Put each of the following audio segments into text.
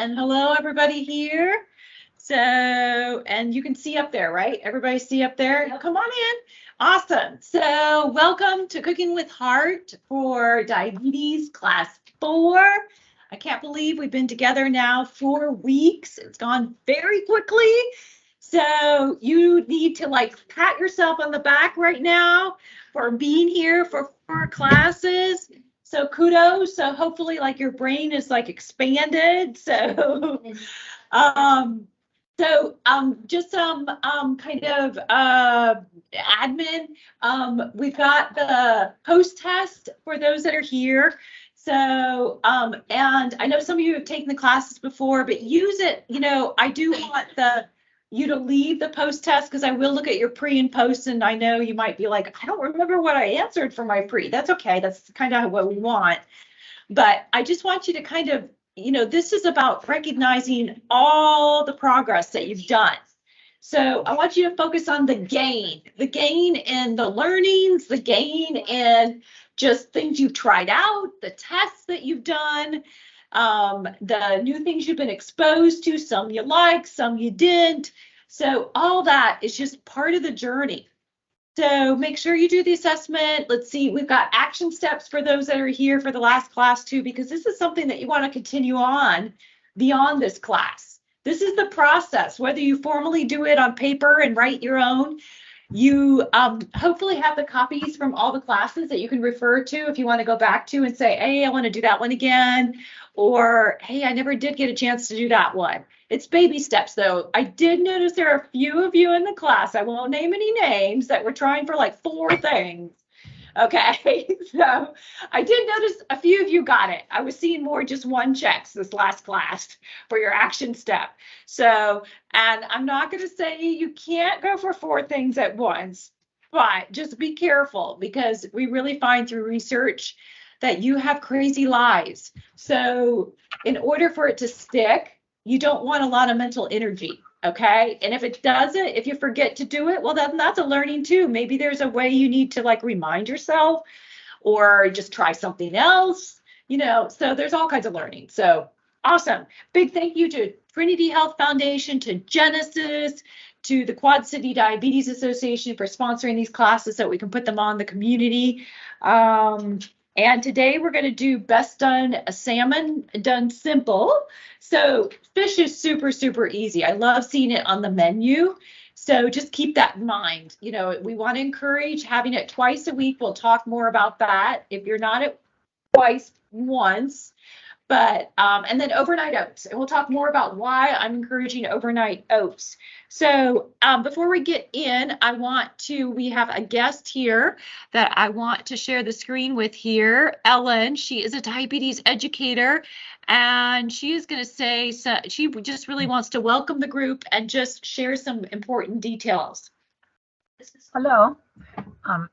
and hello everybody here. So, and you can see up there, right? Everybody see up there? Yep. Come on in. Awesome. So welcome to Cooking with Heart for Diabetes Class 4. I can't believe we've been together now 4 weeks. It's gone very quickly. So you need to pat yourself on the back right now for being here for 4 classes. So kudos. So hopefully your brain is expanded. So just some kind of admin. We've got the post test for those that are here. So and I know some of you have taken the classes before, but use it. I do want you to leave the post test because I will look at your pre and post, and I know you might be like, I don't remember what I answered for my pre. That's okay. That's kind of what we want. But I just want you to kind of, this is about recognizing all the progress that you've done. So I want you to focus on the gain in the learnings, the gain in just things you've tried out, the tests that you've done, the new things you've been exposed to, some you like, some you didn't. So all that is just part of the journey. So make sure you do the assessment. Let's see, we've got action steps for those that are here for the last class too, because this is something that you want to continue on beyond this class. This is the process, whether you formally do it on paper and write your own. You hopefully have the copies from all the classes that you can refer to if you want to go back to and say, hey, I want to do that one again, or hey, I never did get a chance to do that one. It's baby steps though. I did notice there are a few of you in the class, I won't name any names, that were trying for 4 things. Okay, so I did notice a few of you got it. I was seeing more just 1 checks this last class for your action step. So, and I'm not going to say you can't go for 4 things at once, but just be careful because we really find through research that you have crazy lives. So in order for it to stick, you don't want a lot of mental energy. Okay. And if it doesn't, if you forget to do it, well, then that's a learning too. Maybe there's a way you need to remind yourself or just try something else, so there's all kinds of learning. So awesome. Big thank you to Trinity Health Foundation, to Genesis, to the Quad City Diabetes Association for sponsoring these classes so we can put them on the community. And today we're going to do best done salmon done simple. So fish is super, super easy. I love seeing it on the menu. So just keep that in mind. We want to encourage having it twice a week. We'll talk more about that. If you're not at twice, once. But, and then overnight oats. And we'll talk more about why I'm encouraging overnight oats. So before we get in, we have a guest here that I want to share the screen with here. Ellen, she is a diabetes educator, and she is going to say, so she just really wants to welcome the group and just share some important details. Hello.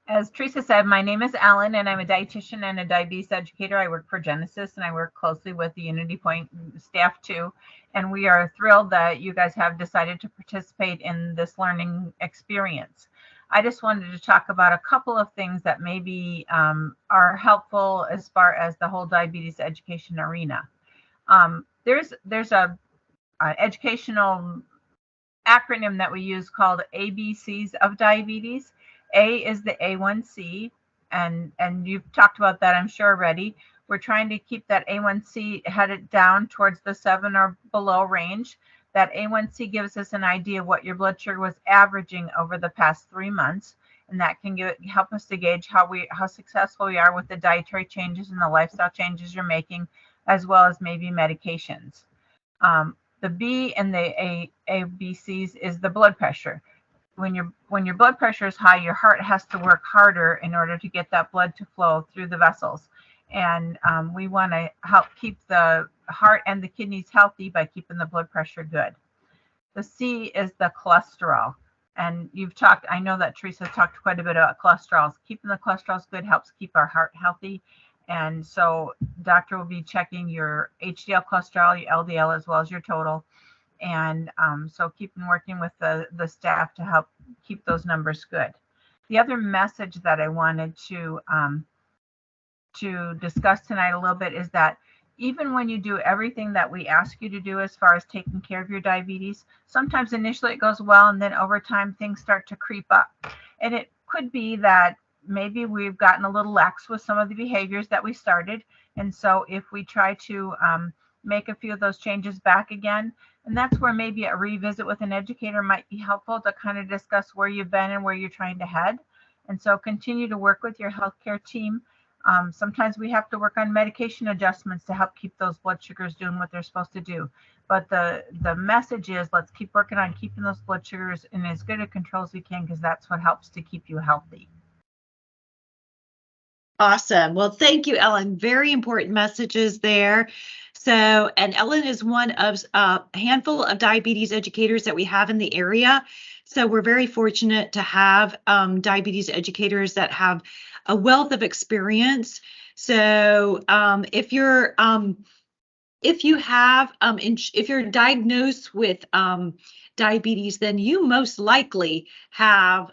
As Teresa said, my name is Ellen, and I'm a dietitian and a diabetes educator. I work for Genesis, and I work closely with the Unity Point staff too. And we are thrilled that you guys have decided to participate in this learning experience. I just wanted to talk about a couple of things that maybe are helpful as far as the whole diabetes education arena. There's a educational acronym that we use called ABCs of diabetes. A is the A1C, and you've talked about that, I'm sure, already. We're trying to keep that A1C headed down towards the 7 or below range. That A1C gives us an idea of what your blood sugar was averaging over the past 3 months, and that can help us to gauge how successful we are with the dietary changes and the lifestyle changes you're making, as well as maybe medications. The B and the ABCs is the blood pressure. When your blood pressure is high, your heart has to work harder in order to get that blood to flow through the vessels. And we want to help keep the heart and the kidneys healthy by keeping the blood pressure good. The C is the cholesterol. And I know that Teresa talked quite a bit about cholesterol. Keeping the cholesterol good helps keep our heart healthy. And so doctor will be checking your HDL cholesterol, your LDL, as well as your total. And so keep working with the staff to help keep those numbers good. The other message that I wanted to discuss tonight a little bit is that even when you do everything that we ask you to do as far as taking care of your diabetes, sometimes initially it goes well, and then over time things start to creep up. And it could be that maybe we've gotten a little lax with some of the behaviors that we started. And so if we try to make a few of those changes back again, and that's where maybe a revisit with an educator might be helpful to kind of discuss where you've been and where you're trying to head. And so continue to work with your healthcare team. Sometimes we have to work on medication adjustments to help keep those blood sugars doing what they're supposed to do. But the message is, let's keep working on keeping those blood sugars in as good a control as we can, because that's what helps to keep you healthy. Awesome. Well, thank you, Ellen. Very important messages there. So, and Ellen is one of a handful of diabetes educators that we have in the area. So we're very fortunate to have diabetes educators that have a wealth of experience. So if you're diagnosed with diabetes, then you most likely have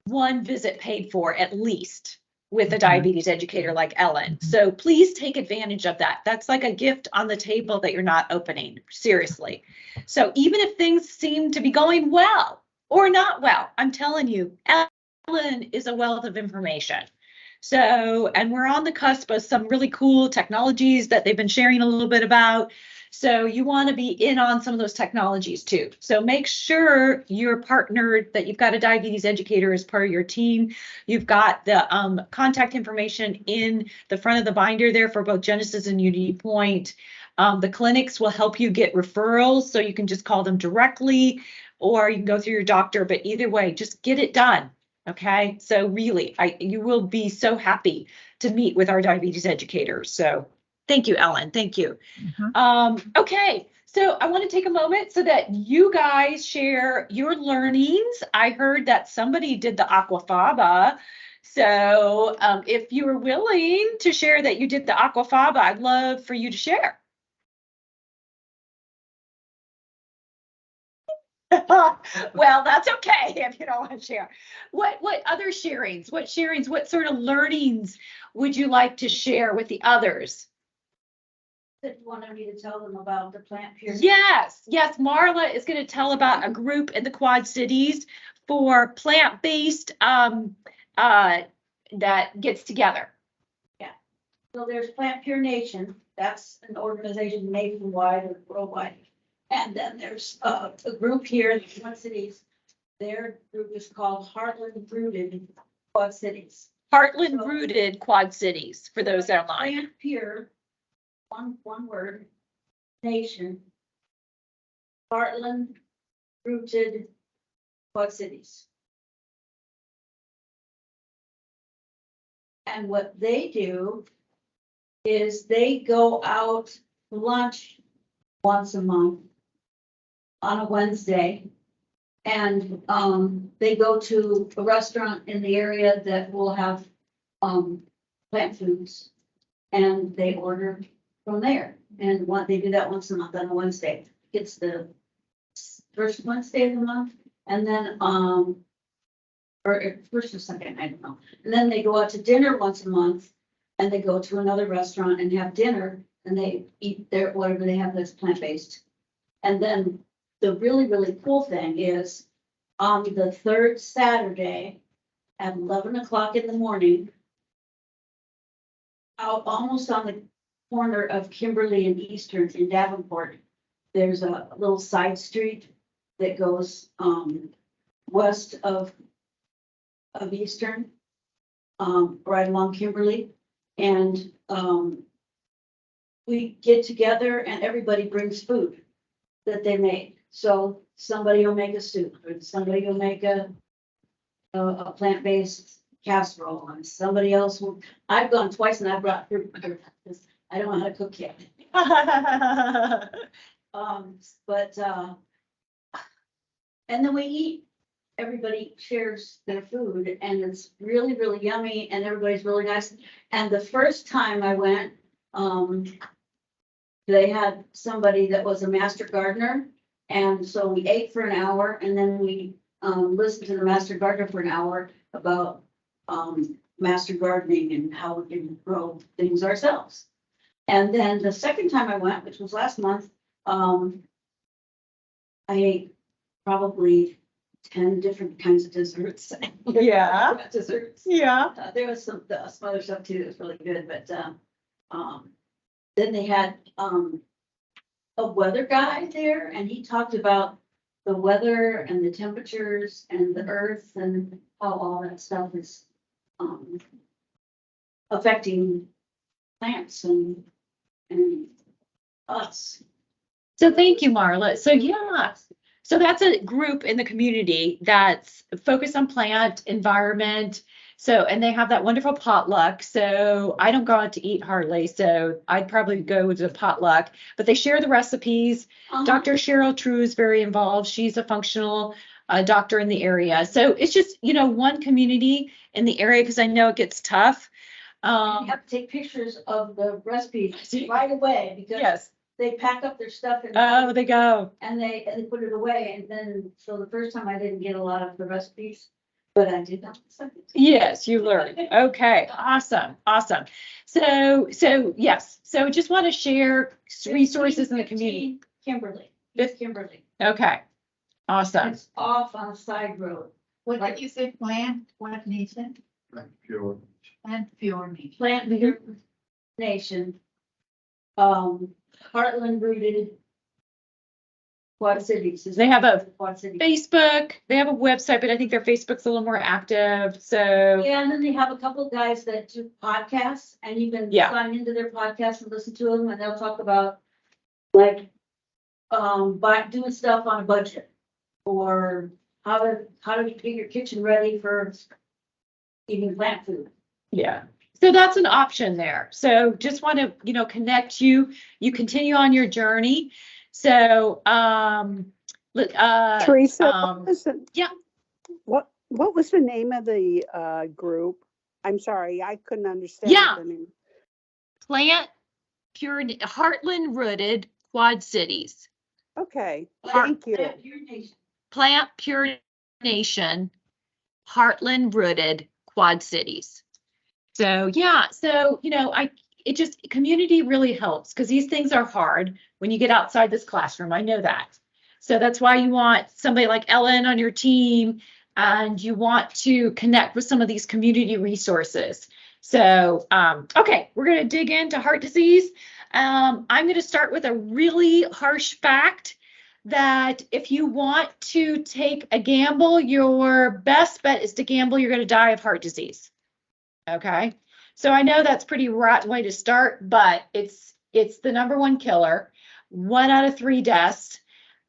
one visit paid for at least with a diabetes educator like Ellen. So please take advantage of that. That's like a gift on the table that you're not opening, seriously. So even if things seem to be going well or not well, I'm telling you, Ellen is a wealth of information. So, and we're on the cusp of some really cool technologies that they've been sharing a little bit about. So you want to be in on some of those technologies too. So make sure you're partnered, that you've got a diabetes educator as part of your team. You've got the contact information in the front of the binder there for both Genesis and Unity Point. The clinics will help you get referrals, so you can just call them directly, or you can go through your doctor, but either way, just get it done. Okay, so really, you will be so happy to meet with our diabetes educators. So thank you, Ellen. Thank you. Okay, so I want to take a moment so that you guys share your learnings. I heard that somebody did the aquafaba. So if you are willing to share that you did the aquafaba, I'd love for you to share. Well, that's okay if you don't want to share. What other sharings? What sort of learnings would you like to share with the others? That you wanted me to tell them about the plant pure. Yes, Marla is going to tell about a group in the Quad Cities for plant-based that gets together. Yeah. So there's Plant Pure Nation. That's an organization nationwide or worldwide. And then there's a group here in the Quad Cities. Their group is called Heartland Rooted Quad Cities. Heartland Rooted Quad Cities, for those that are online. Plant Pure, one word, Nation. Heartland Rooted Quad Cities. And what they do is they go out to lunch once a month on a Wednesday. And they go to a restaurant in the area that will have plant foods. And they order from there. And they do that once a month on a Wednesday. It's the first Wednesday of the month. And then or first or second, I don't know. And then they go out to dinner once a month, and they go to another restaurant and have dinner, and they eat their whatever they have that's plant-based. And then the really, really cool thing is on the third Saturday at 11 o'clock in the morning, out almost on the corner of Kimberly and Eastern in Davenport, there's a little side street that goes west of Eastern, right along Kimberly. And we get together and everybody brings food that they made. So somebody will make a soup, or somebody will make a plant-based casserole, and somebody else will. I've gone twice and I brought fruit. I don't know how to cook yet. And then we eat. Everybody shares their food, and it's really, really yummy, and everybody's really nice. And the first time I went, they had somebody that was a master gardener, and so we ate for an hour, and then we listened to the master gardener for an hour about master gardening and how we can grow things ourselves. And then the second time I went, which was last month, I ate probably 10 different kinds of desserts. Yeah. Desserts. Yeah. There was some other stuff too that was really good, but, then they had, a weather guy there and he talked about the weather and the temperatures and the earth and how all that stuff is, affecting plants and us. So thank you, Marla. So yeah, so that's a group in the community that's focused on plant environment. So, and they have that wonderful potluck. So I don't go out to eat hardly, so I'd probably go to the potluck, but they share the recipes. Dr. Cheryl True is very involved. She's a functional doctor in the area. So it's just, one community in the area because I know it gets tough. You have to take pictures of the recipes right away because Yes. they pack up their stuff Oh, they go. and they put it away. And then, so the first time I didn't get a lot of the recipes, but I did not. Yes, you learned. Okay, awesome, awesome. So yes, so just want to share resources in the community. Kimberly, Okay, awesome. it's off on a side road. What did you say, plant, what nation? Pure. Plant pure nation. Plant Pure Nation. Heartland rooted. Quad Cities. They have a Quad Cities. Facebook, they have a website, but I think their Facebook's a little more active, so. Yeah, and then they have a couple of guys that do podcasts and you can Yeah. sign into their podcast and listen to them and they'll talk about like, doing stuff on a budget or how to get your kitchen ready for eating plant food. Yeah, so that's an option there. So just want to, connect you. You continue on your journey. So, Teresa, um, what was the? yeah. What was the name of the group? I'm sorry, I couldn't understand. Yeah. the name. Plant Pure, Heartland Rooted Quad Cities. Okay, Heart- thank you. Plant Pure Nation. Plant Pure Nation, Heartland Rooted Quad Cities. So yeah, so community really helps because these things are hard when you get outside this classroom. I know that. So that's why you want somebody like Ellen on your team and you want to connect with some of these community resources. So, okay, we're going to dig into heart disease. I'm going to start with a really harsh fact that if you want to take a gamble, your best bet is to gamble you're going to die of heart disease. Okay. So I know that's pretty rotten way to start, but it's the number one killer, 1 out of 3 deaths.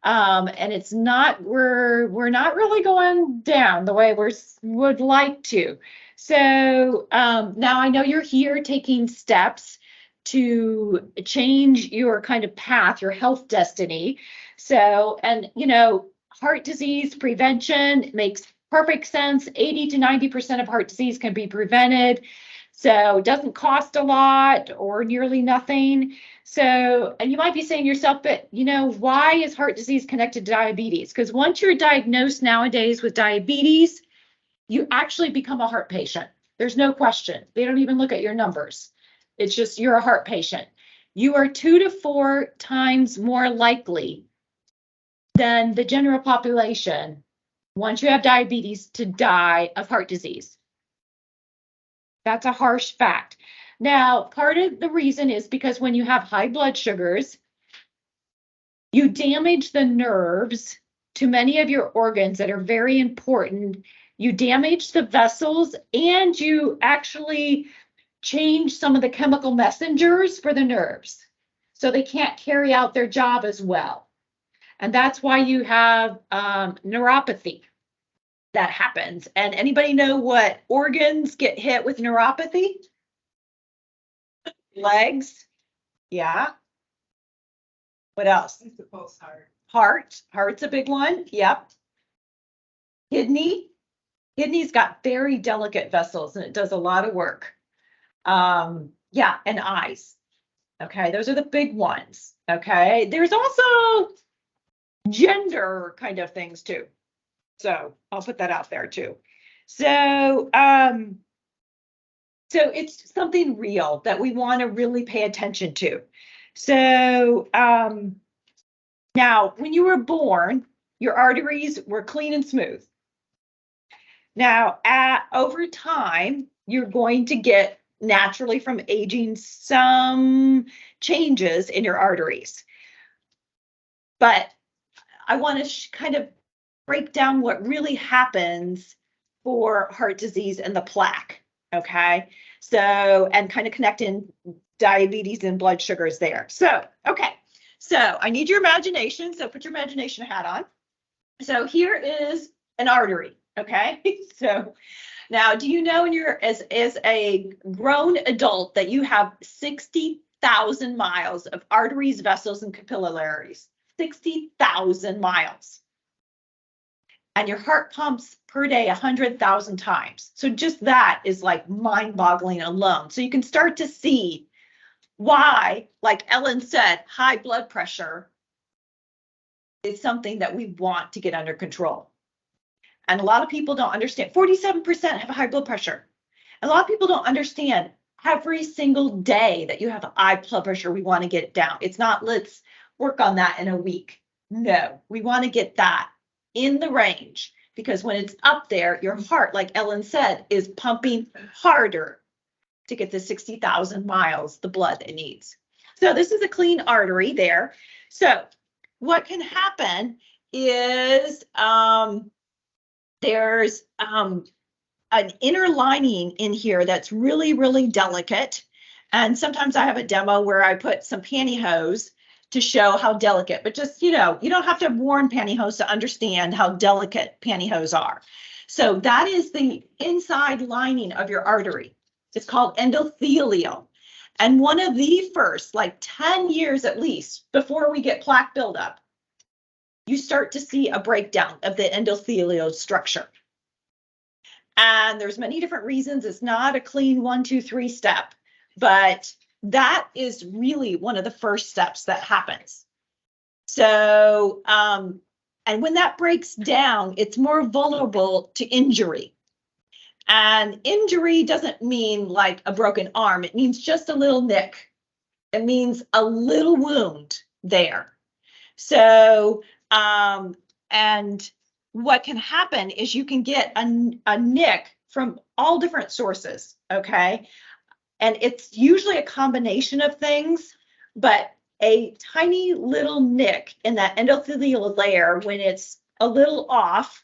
And it's not, we're not really going down the way we would like to. So now I know you're here taking steps to change your kind of path, your health destiny. So, and heart disease prevention makes perfect sense. 80 to 90% of heart disease can be prevented. So it doesn't cost a lot or nearly nothing. So, and you might be saying to yourself, but why is heart disease connected to diabetes? Because once you're diagnosed nowadays with diabetes, you actually become a heart patient. There's no question. They don't even look at your numbers. It's just you're a heart patient. You are 2 to 4 times more likely than the general population once you have diabetes to die of heart disease. That's a harsh fact. Now, part of the reason is because when you have high blood sugars, you damage the nerves to many of your organs that are very important. You damage the vessels and you actually change some of the chemical messengers for the nerves. So they can't carry out their job as well. And that's why you have neuropathy that happens. And anybody know what organs get hit with neuropathy? Legs. Yeah. What else? I suppose Heart. Heart's a big one. Yep. Kidney. Kidney's got very delicate vessels and it does a lot of work. Yeah, and eyes. Okay, those are the big ones. Okay, there's also gender kind of things too. So I'll put that out there too. So So it's something real that we want to really pay attention to. So now, when you were born, your arteries were clean and smooth. Now, over time, you're going to get naturally from aging some changes in your arteries. But I want to kind of break down what really happens for heart disease and the plaque. Okay. So, and kind of connect in diabetes and blood sugars there. So, okay. So I need your imagination. So put your imagination hat on. So here is an artery. Okay. So now, do you know as a grown adult that you have 60,000 miles of arteries, vessels, and capillaries? 60,000 miles. And your heart pumps per day 100,000 times. So just that is like mind-boggling alone. So you can start to see why, like Ellen said, high blood pressure is something that we want to get under control. And a lot of people don't understand. 47% have high blood pressure. A lot of people don't understand every single day that you have high blood pressure, we want to get it down. It's not, let's work on that in a week. No, we want to get that in the range, because when it's up there, your heart, like Ellen said, is pumping harder to get the 60,000 miles, the blood it needs. So this is a clean artery there. So what can happen is there's an inner lining in here that's really, really delicate. And sometimes I have a demo where I put some pantyhose to show how delicate, but just, you don't have to have worn pantyhose to understand how delicate pantyhose are. So that is the inside lining of your artery. It's called endothelial. And one of the first, like 10 years at least, before we get plaque buildup, you start to see a breakdown of the endothelial structure. And there's many different reasons. It's not a clean 1, 2, 3 step, but that is really one of the first steps that happens. So, and when that breaks down, it's more vulnerable to injury. And injury doesn't mean like a broken arm. It means just a little nick. It means a little wound there. So, and what can happen is you can get a nick from all different sources, okay? And it's usually a combination of things, but a tiny little nick in that endothelial layer, when it's a little off,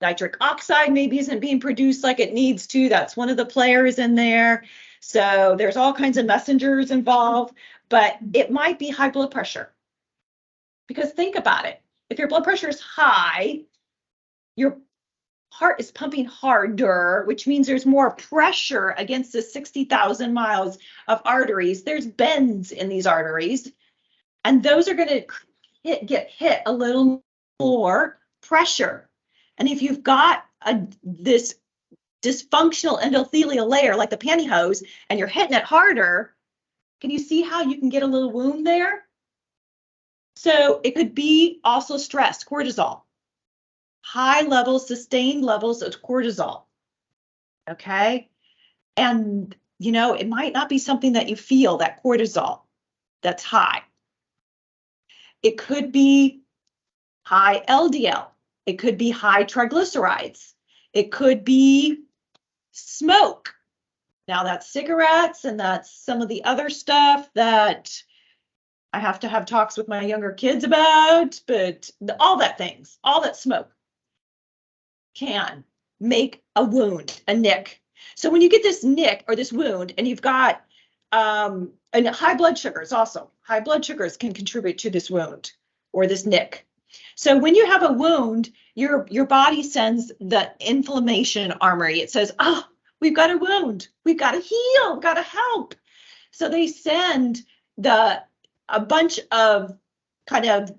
nitric oxide maybe isn't being produced like it needs to. That's one of the players in there. So there's all kinds of messengers involved, but it might be high blood pressure. Because think about it. If your blood pressure is high, your heart is pumping harder, which means there's more pressure against the 60,000 miles of arteries. There's bends in these arteries, and those are going to get hit a little more pressure. And if you've got this dysfunctional endothelial layer like the pantyhose, and you're hitting it harder, can you see how you can get a little wound there? So it could be also stress, cortisol. High levels, sustained levels of cortisol. Okay. And, it might not be something that you feel, that cortisol that's high. It could be high LDL. It could be high triglycerides. It could be smoke. Now that's cigarettes, and that's some of the other stuff that I have to have talks with my younger kids about, but all that smoke can make a wound, a nick. So when you get this nick or this wound, and you've got and high blood sugars also, high blood sugars can contribute to this wound or this nick. So when you have a wound, your body sends the inflammation armory. It says, oh, we've got a wound. We've got to heal. We've got to help. So they send a bunch of kind of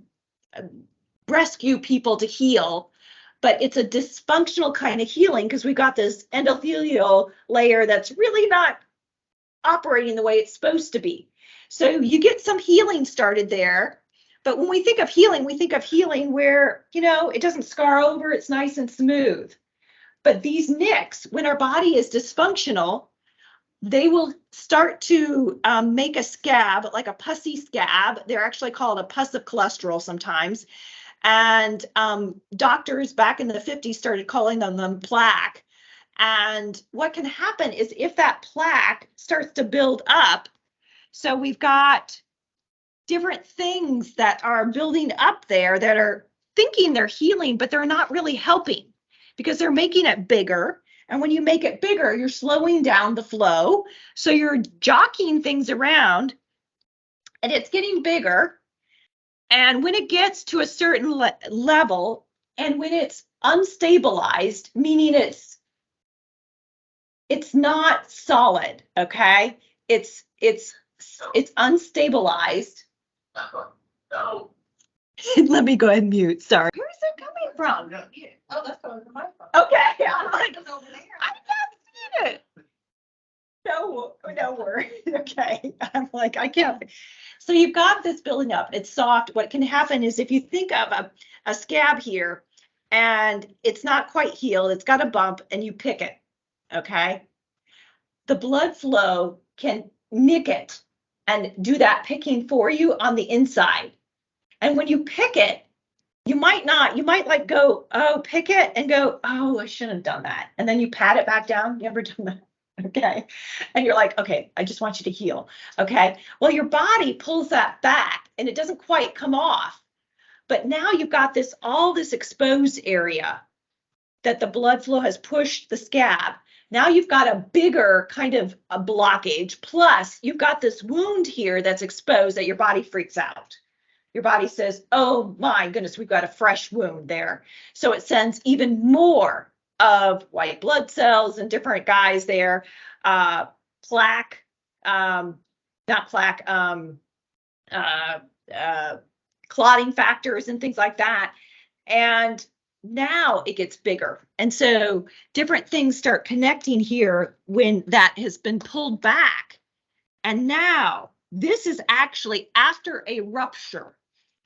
rescue people to heal, but it's a dysfunctional kind of healing because we've got this endothelial layer that's really not operating the way it's supposed to be. So you get some healing started there. But when we think of healing where, it doesn't scar over, it's nice and smooth. But these nicks, when our body is dysfunctional, they will start to make a scab, like a pussy scab. They're actually called a pus of cholesterol sometimes. And doctors back in the 50s started calling them plaque. And what can happen is if that plaque starts to build up, so we've got different things that are building up there that are thinking they're healing, but they're not really helping because they're making it bigger. And when you make it bigger, you're slowing down the flow. So you're jockeying things around and it's getting bigger. And when it gets to a certain level, and when it's unstabilized, meaning it's not solid, okay? It's unstabilized. No. Let me go ahead and mute. Sorry. Where's it coming from? Oh, that's coming from my phone. Okay. I'm like, It's over there. I've not seen it. No worries. Okay. I'm like, I can't. So you've got this building up. It's soft. What can happen is if you think of a scab here and it's not quite healed, it's got a bump and you pick it. Okay. The blood flow can nick it and do that picking for you on the inside. And when you pick it, you might like go, oh, pick it and go, oh, I shouldn't have done that. And then you pat it back down. You ever done that? Okay. And you're like, okay, I just want you to heal. Okay. Well, your body pulls that back and it doesn't quite come off. But now you've got all this exposed area that the blood flow has pushed the scab. Now you've got a bigger kind of a blockage. Plus you've got this wound here that's exposed that your body freaks out. Your body says, oh my goodness, we've got a fresh wound there. So it sends even more of white blood cells and different guys there, plaque, not plaque, clotting factors and things like that. And now it gets bigger. And so different things start connecting here when that has been pulled back. And now this is actually after a rupture.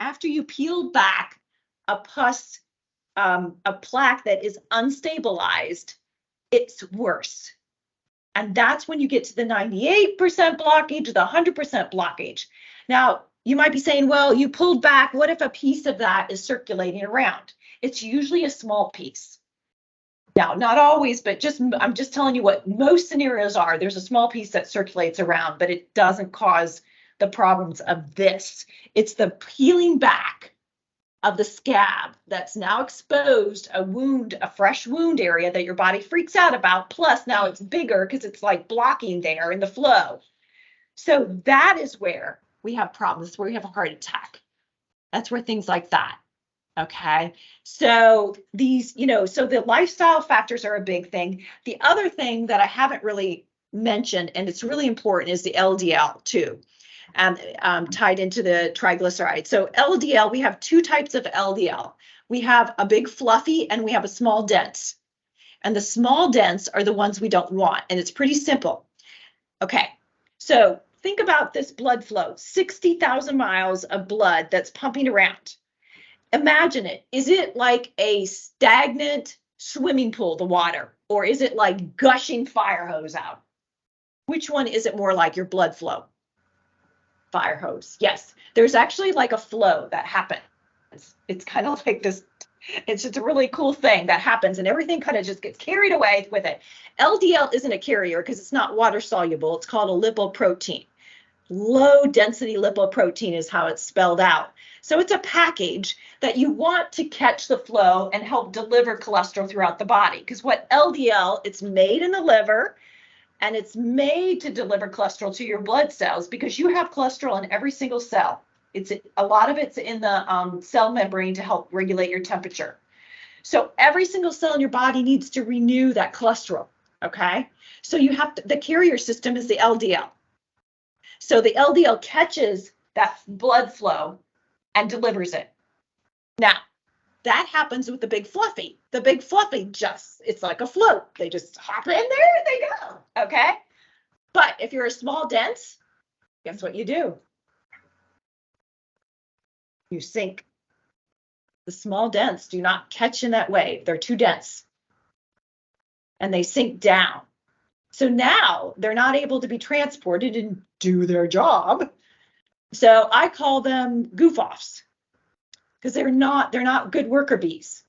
After you peel back a pus, a plaque that is unstabilized, it's worse. And that's when you get to the 98% blockage, the 100% blockage. Now, you might be saying, well, you pulled back. What if a piece of that is circulating around? It's usually a small piece. Now, not always, but I'm just telling you what most scenarios are. There's a small piece that circulates around, but it doesn't cause the problems of this. It's the peeling back of the scab that's now exposed, a wound, a fresh wound area that your body freaks out about. Plus now it's bigger because it's like blocking there in the flow. So that is where we have problems, where we have a heart attack. That's where things like that. Okay. So these, so the lifestyle factors are a big thing. The other thing that I haven't really mentioned, and it's really important, is the LDL too. Tied into the triglyceride. So LDL, we have two types of LDL. We have a big fluffy and we have a small dense. And the small dense are the ones we don't want. And it's pretty simple. Okay, so think about this blood flow, 60,000 miles of blood that's pumping around. Imagine it. Is it like a stagnant swimming pool, the water, or is it like gushing fire hose out? Which one is it more like, your blood flow? Fire hose. Yes, there's actually like a flow that happens. It's kind of like this. It's just a really cool thing that happens, and everything kind of just gets carried away with it. LDL isn't a carrier because it's not water soluble. It's called a lipoprotein. Low density lipoprotein is how it's spelled out. So it's a package that you want to catch the flow and help deliver cholesterol throughout the body. Because what LDL, it's made in the liver. And it's made to deliver cholesterol to your blood cells because you have cholesterol in every single cell. A lot of it's in the cell membrane to help regulate your temperature. So every single cell in your body needs to renew that cholesterol. Okay. So the carrier system is the LDL. So the LDL catches that blood flow and delivers it. Now, that happens with the big fluffy. The big fluffy it's like a float. They just hop in there and they go, okay? But if you're a small dense, guess what you do? You sink. The small dense do not catch in that wave. They're too dense. And they sink down. So now they're not able to be transported and do their job. So I call them goof-offs because they're not good worker bees.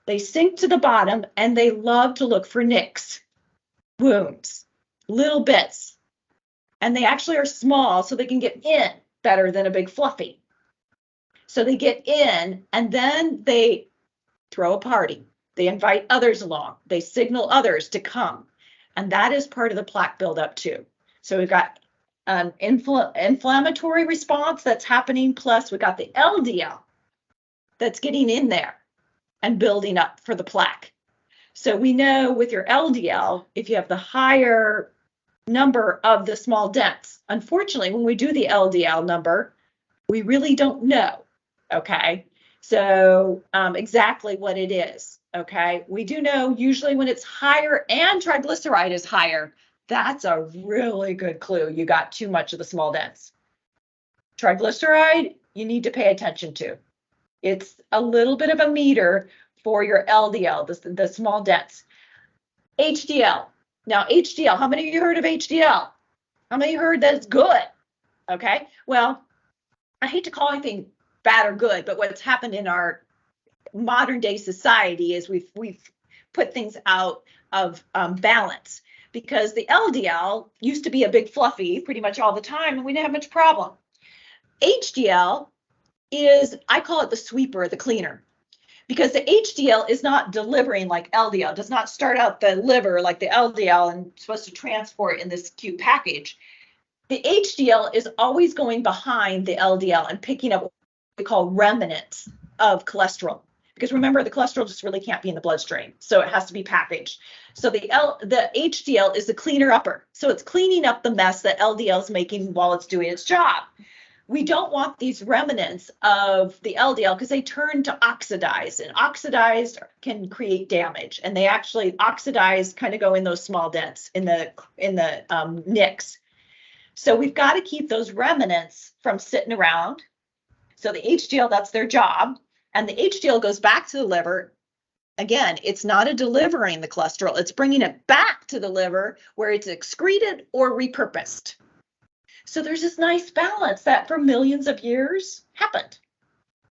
They sink to the bottom and they love to look for nicks, wounds, little bits. And they actually are small, so they can get in better than a big fluffy. So they get in and then they throw a party. They invite others along. They signal others to come. And that is part of the plaque buildup too. So we've got an inflammatory response that's happening, plus we got the LDL that's getting in there and building up for the plaque. So we know with your LDL, if you have the higher number of the small dents, unfortunately, when we do the LDL number, we really don't know, okay? So exactly what it is, okay? We do know usually when it's higher and triglyceride is higher, that's a really good clue. You got too much of the small dents. Triglyceride, you need to pay attention to. It's a little bit of a meter for your LDL, the small dents. HDL. Now, HDL, how many of you heard of HDL? How many of you heard that it's good? Okay, well, I hate to call anything bad or good, but what's happened in our modern day society is we've put things out of balance, because the LDL used to be a big fluffy pretty much all the time and we didn't have much problem. HDL is, I call it the sweeper, the cleaner, because the HDL is not delivering like LDL, does not start out the liver like the LDL and supposed to transport in this cute package. The HDL is always going behind the LDL and picking up what we call remnants of cholesterol. Because remember, the cholesterol just really can't be in the bloodstream, so it has to be packaged. So the HDL is the cleaner upper. So it's cleaning up the mess that LDL is making while it's doing its job. We don't want these remnants of the LDL because they turn to oxidize, and oxidized can create damage. And they actually oxidize, kind of go in those small dents in the nicks. So we've got to keep those remnants from sitting around. So the HDL, that's their job. And the HDL goes back to the liver. Again, it's not a delivering the cholesterol. It's bringing it back to the liver where it's excreted or repurposed. So there's this nice balance that for millions of years happened.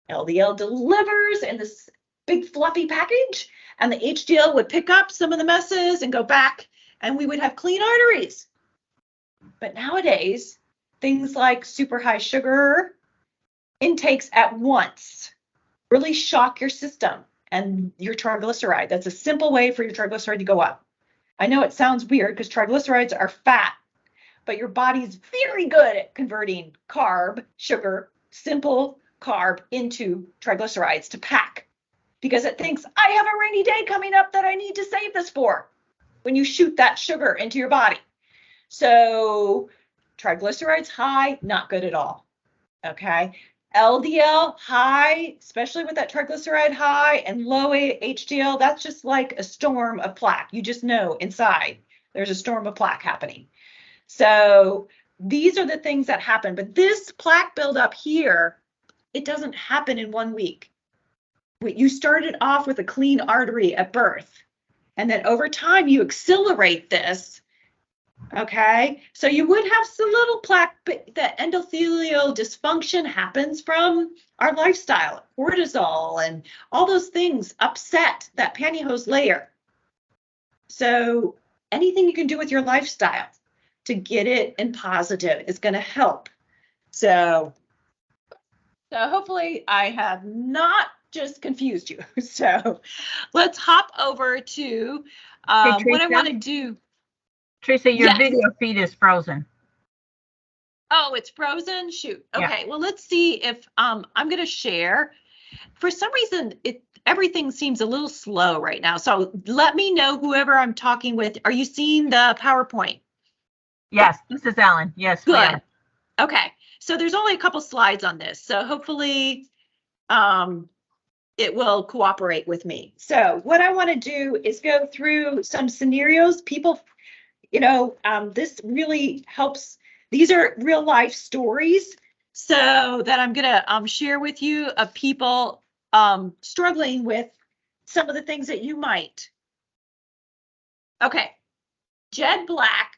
LDL delivers in this big fluffy package, and the HDL would pick up some of the messes and go back, and we would have clean arteries. But nowadays, things like super high sugar intakes at once really shock your system and your triglyceride. That's a simple way for your triglyceride to go up. I know it sounds weird because triglycerides are fat, but your body's very good at converting sugar, simple carb into triglycerides to pack, because it thinks, I have a rainy day coming up that I need to save this for, when you shoot that sugar into your body. So triglycerides high, not good at all, okay? LDL high, especially with that triglyceride high, and low HDL, that's just like a storm of plaque. You just know inside there's a storm of plaque happening. So these are the things that happen. But this plaque buildup here, it doesn't happen in 1 week. You started off with a clean artery at birth, and then over time you accelerate this. Okay, so you would have some little plaque, but the endothelial dysfunction happens from our lifestyle, cortisol, and all those things upset that pantyhose layer. So anything you can do with your lifestyle to get it in positive is going to help. So hopefully I have not just confused you. So let's hop over to what I want to do. Teresa, your Yes. video feed is frozen. Oh, it's frozen? Shoot. Yeah. Okay, well, let's see if I'm going to share. For some reason, everything seems a little slow right now. So let me know, whoever I'm talking with. Are you seeing the PowerPoint? Yes, this is Ellen. Yes, we Good. are. Okay, so there's only a couple slides on this. So hopefully it will cooperate with me. So what I want to do is go through some scenarios. People, this really helps. These are real life stories, so that I'm going to share with you of people struggling with some of the things that you might. Okay. Jed Black,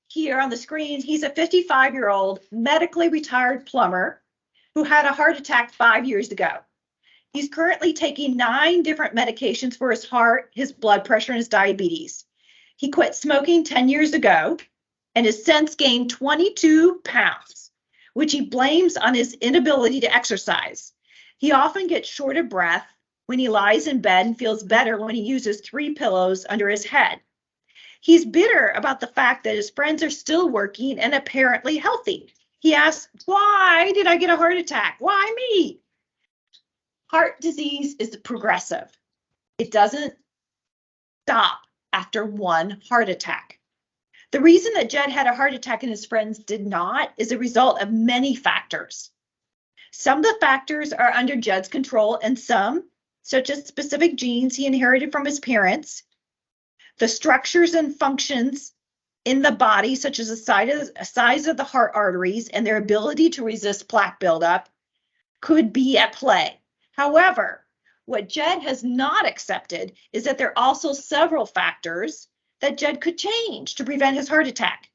here on the screen, he's a 55-year-old medically retired plumber who had a heart attack 5 years ago. He's currently taking 9 different medications for his heart, his blood pressure, and his diabetes. He quit smoking 10 years ago and has since gained 22 pounds, which he blames on his inability to exercise. He often gets short of breath when he lies in bed and feels better when he uses 3 pillows under his head. He's bitter about the fact that his friends are still working and apparently healthy. He asks, why did I get a heart attack? Why me? Heart disease is progressive. It doesn't stop after one heart attack. The reason that Jed had a heart attack and his friends did not is a result of many factors. Some of the factors are under Jed's control, and some, such as specific genes he inherited from his parents, the structures and functions in the body, such as the size of the heart arteries and their ability to resist plaque buildup, could be at play. However, what Jed has not accepted is that there are also several factors that Jed could change to prevent his heart attack.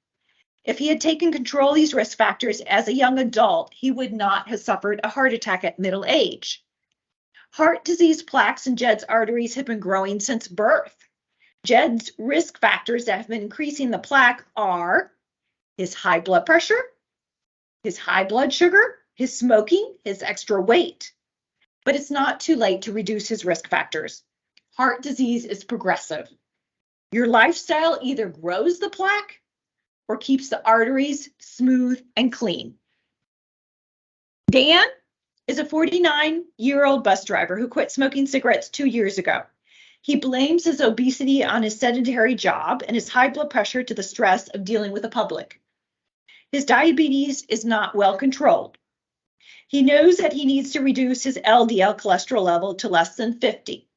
If he had taken control of these risk factors as a young adult, he would not have suffered a heart attack at middle age. Heart disease plaques in Jed's arteries have been growing since birth. Jed's risk factors that have been increasing the plaque are his high blood pressure, his high blood sugar, his smoking, his extra weight. But it's not too late to reduce his risk factors. Heart disease is progressive. Your lifestyle either grows the plaque or keeps the arteries smooth and clean. Dan is a 49-year-old bus driver who quit smoking cigarettes 2 years ago. He blames his obesity on his sedentary job and his high blood pressure to the stress of dealing with the public. His diabetes is not well controlled. He knows that he needs to reduce his LDL cholesterol level to less than 50.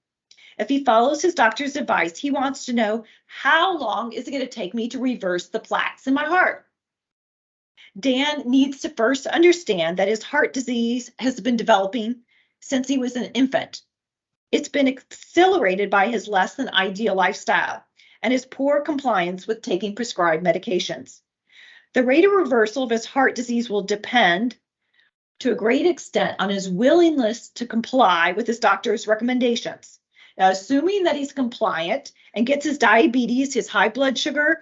If he follows his doctor's advice, he wants to know, how long is it going to take me to reverse the plaques in my heart? Dan needs to first understand that his heart disease has been developing since he was an infant. It's been accelerated by his less than ideal lifestyle and his poor compliance with taking prescribed medications. The rate of reversal of his heart disease will depend to a great extent on his willingness to comply with his doctor's recommendations. Now, assuming that he's compliant and gets his diabetes, his high blood sugar,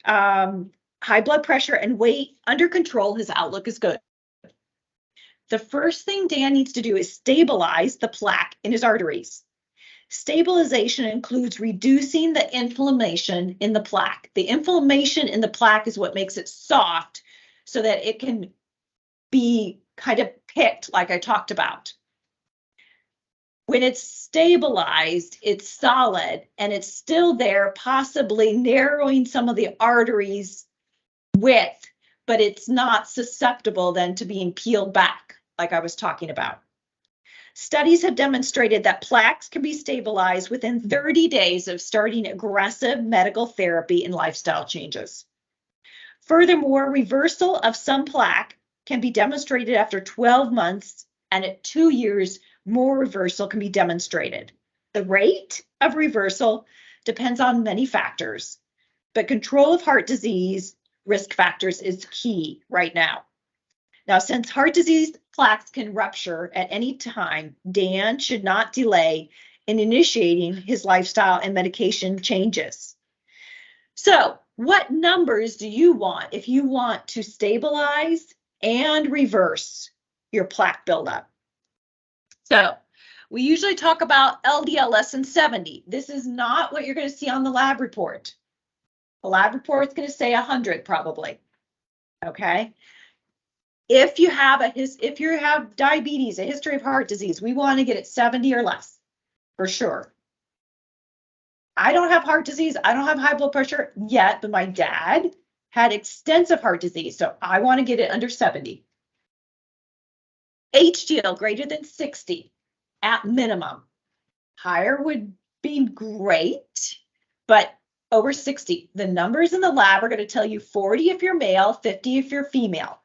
high blood pressure, and weight under control, his outlook is good. The first thing Dan needs to do is stabilize the plaque in his arteries. Stabilization includes reducing the inflammation in the plaque. The inflammation in the plaque is what makes it soft so that it can be kind of picked, like I talked about. When it's stabilized, it's solid and it's still there, possibly narrowing some of the arteries' width, but it's not susceptible then to being peeled back, like I was talking about. Studies have demonstrated that plaques can be stabilized within 30 days of starting aggressive medical therapy and lifestyle changes. Furthermore, reversal of some plaque can be demonstrated after 12 months, and at 2 years, more reversal can be demonstrated. The rate of reversal depends on many factors, but control of heart disease risk factors is key right now. Now, since heart disease plaques can rupture at any time, Dan should not delay in initiating his lifestyle and medication changes. So, what numbers do you want if you want to stabilize and reverse your plaque buildup? So, we usually talk about LDL less than 70. This is not what you're going to see on the lab report. The lab report is going to say 100 probably. Okay. If you have diabetes, a history of heart disease, we want to get it 70 or less for sure. I don't have heart disease. I don't have high blood pressure yet, but my dad had extensive heart disease, so I want to get it under 70. HDL greater than 60 at minimum. Higher would be great, but over 60. The numbers in the lab are going to tell you 40 if you're male, 50 if you're female.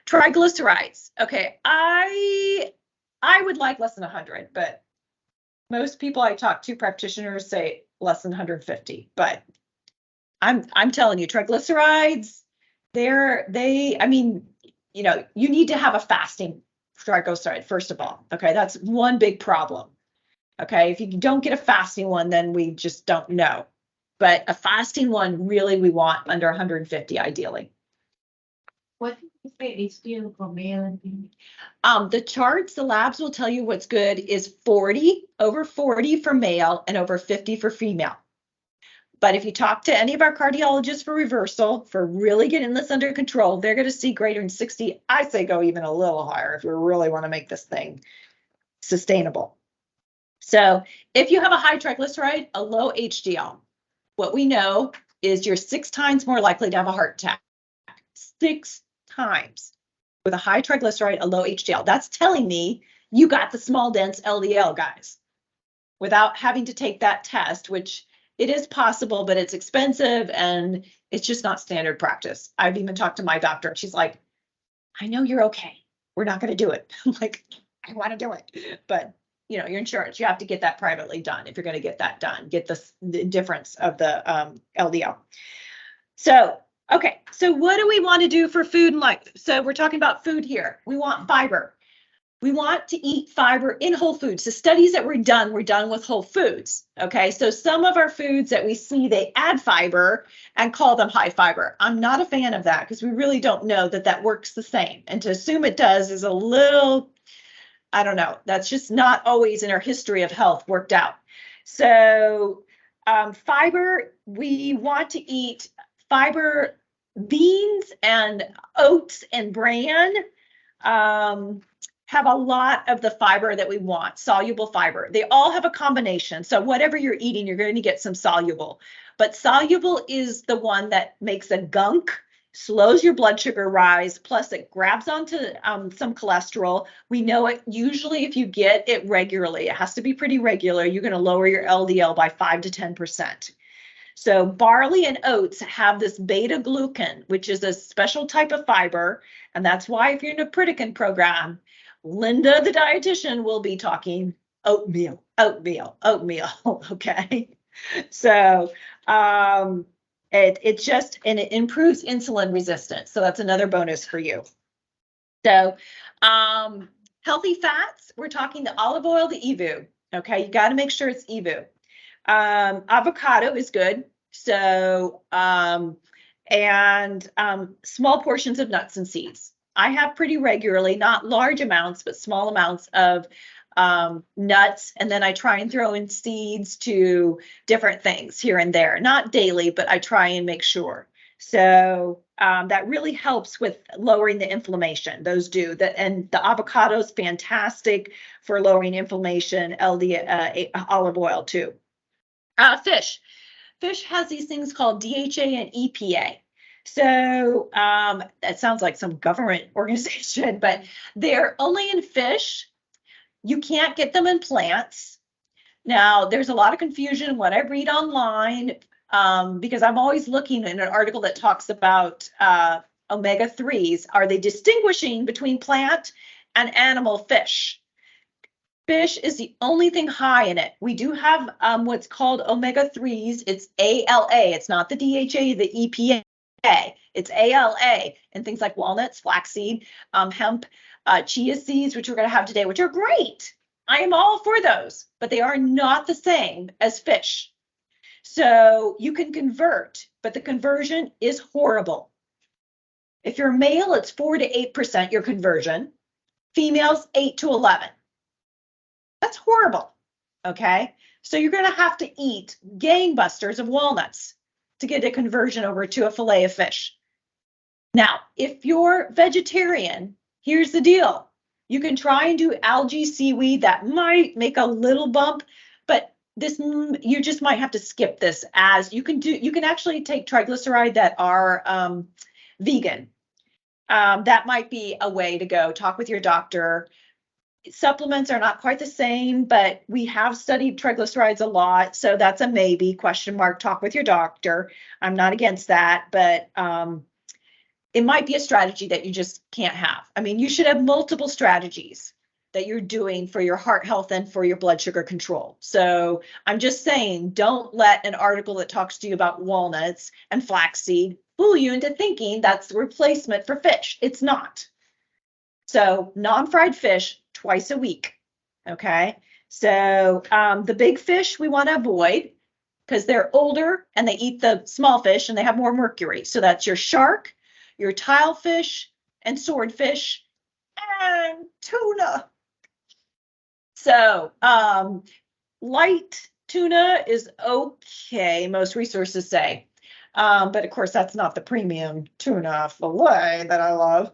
Triglycerides. Okay, I would like less than 100, but most people I talk to, practitioners, say less than 150, but I'm telling you, triglycerides, I mean, you know, you need to have a fasting triglyceride, first of all. Okay. That's one big problem. Okay. If you don't get a fasting one, then we just don't know. But a fasting one, really, we want under 150, ideally. What did you say they steal for male and female? The charts, the labs will tell you what's good is 40, over 40 for male and over 50 for female. But if you talk to any of our cardiologists for reversal, for really getting this under control, they're going to see greater than 60. I say go even a little higher if you really want to make this thing sustainable. So if you have a high triglyceride, a low HDL, what we know is you're 6 times more likely to have a heart attack. 6 times with a high triglyceride, a low HDL. That's telling me you got the small dense LDL, guys, without having to take that test, which it is possible, but it's expensive and it's just not standard practice. I've even talked to my doctor and she's like, I know you're okay. We're not going to do it. I'm like, I want to do it. But you know, your insurance, you have to get that privately done. If you're going to get that done, get the difference of the LDL. So, okay. So what do we want to do for food and life? So we're talking about food here. We want fiber. We want to eat fiber in whole foods. The studies that we're done with whole foods. Okay, so some of our foods that we see, they add fiber and call them high fiber. I'm not a fan of that because we really don't know that that works the same. And to assume it does is a little, I don't know, that's just not always in our history of health worked out. So fiber, we want to eat fiber, beans and oats and bran. Have a lot of the fiber that we want, soluble fiber. They all have a combination. So whatever you're eating, you're going to get some soluble. But soluble is the one that makes a gunk, slows your blood sugar rise, plus it grabs onto some cholesterol. We know it usually if you get it regularly, it has to be pretty regular, you're going to lower your LDL by 5 to 10%. So barley and oats have this beta glucan, which is a special type of fiber. And that's why if you're in a Pritikin program, Linda, the dietitian, will be talking oatmeal. Okay. So it just, and it improves insulin resistance. So that's another bonus for you. So healthy fats, we're talking the olive oil, the EVU. Okay. You got to make sure it's EVU. Avocado is good. So, small portions of nuts and seeds. I have pretty regularly, not large amounts, but small amounts of nuts. And then I try and throw in seeds to different things here and there, not daily, but I try and make sure. So that really helps with lowering the inflammation. Those do that. And the avocado is fantastic for lowering inflammation, olive oil too. Fish has these things called DHA and EPA. So that sounds like some government organization, but they're only in fish. You can't get them in plants. Now, there's a lot of confusion what I read online because I'm always looking in an article that talks about omega-3s. Are they distinguishing between plant and animal fish? Fish is the only thing high in it. We do have what's called omega-3s. It's ALA. It's not the DHA, the EPA. It's ALA and things like walnuts, flaxseed, hemp, chia seeds, which we're going to have today, which are great. I am all for those, but they are not the same as fish. So you can convert, but the conversion is horrible. If you're male, it's 4 to 8% your conversion. Females, 8 to 11. That's horrible. Okay. So you're going to have to eat gangbusters of walnuts to get a conversion over to a fillet of fish. Now, if you're vegetarian, here's the deal. You can try and do algae, seaweed. That might make a little bump, but this, you just might have to skip this as you can actually take triglyceride that are vegan. That might be a way to go. Talk with your doctor. Supplements are not quite the same, but we have studied triglycerides a lot. So that's a maybe, question mark, talk with your doctor. I'm not against that, but it might be a strategy that you just can't have. I mean, you should have multiple strategies. that you're doing for your heart health and for your blood sugar control. So I'm just saying, don't let an article that talks to you about walnuts and flaxseed fool you into thinking that's the replacement for fish. It's not. So non-fried fish twice a week. Okay. So the big fish we want to avoid because they're older and they eat the small fish and they have more mercury. So that's your shark, your tilefish, and swordfish, and tuna. So light tuna is okay, most resources say. But of course, that's not the premium tuna fillet that I love.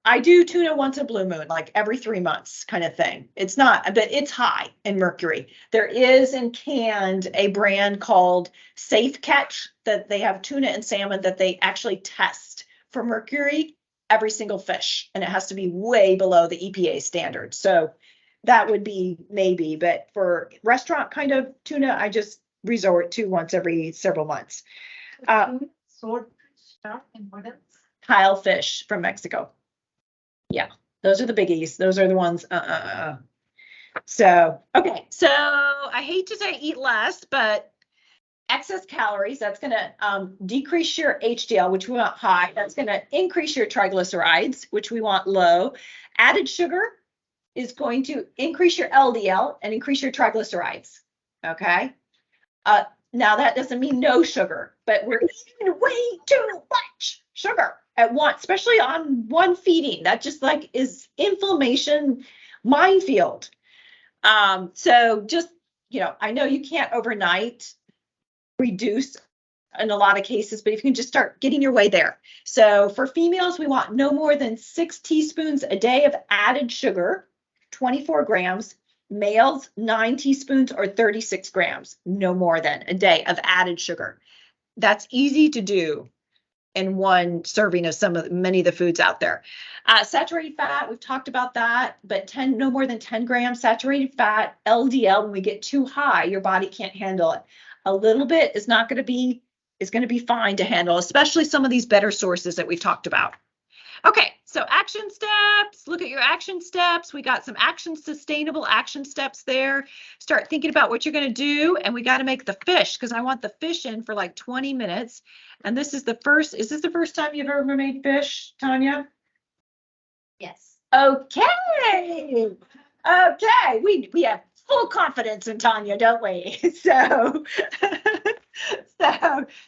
I do tuna once a blue moon, like every 3 months kind of thing. It's not, but it's high in mercury. There is in canned a brand called Safe Catch that they have tuna and salmon that they actually test for mercury every single fish. And it has to be way below the EPA standard. So that would be maybe, but for restaurant kind of tuna, I just resort to once every several months. Swordfish, shark, and what else? Tilefish from Mexico. Yeah, those are the biggies. Those are the ones. So, okay. So I hate to say eat less, but excess calories, that's going to decrease your HDL, which we want high. That's going to increase your triglycerides, which we want low. Added sugar is going to increase your LDL and increase your triglycerides. Okay. Now that doesn't mean no sugar, but we're eating way too much sugar at once, especially on one feeding. That just like is inflammation minefield. So just, I know you can't overnight reduce in a lot of cases, but if you can just start getting your way there. So for females, we want no more than 6 teaspoons a day of added sugar, 24 grams. Males, 9 teaspoons or 36 grams, no more than a day of added sugar. That's easy to do in one serving of many of the foods out there. Saturated fat, we've talked about that, but no more than 10 grams saturated fat. LDL, when we get too high, your body can't handle it. A little bit is going to be fine to handle, especially some of these better sources that we've talked about. Okay, so action steps, look at your action steps. We got some sustainable action steps there. Start thinking about what you're going to do. And we got to make the fish because I want the fish in for like 20 minutes. And is this the first time you've ever made fish, Tanya? Yes. Okay. Okay. We have full confidence in Tanya, don't we? So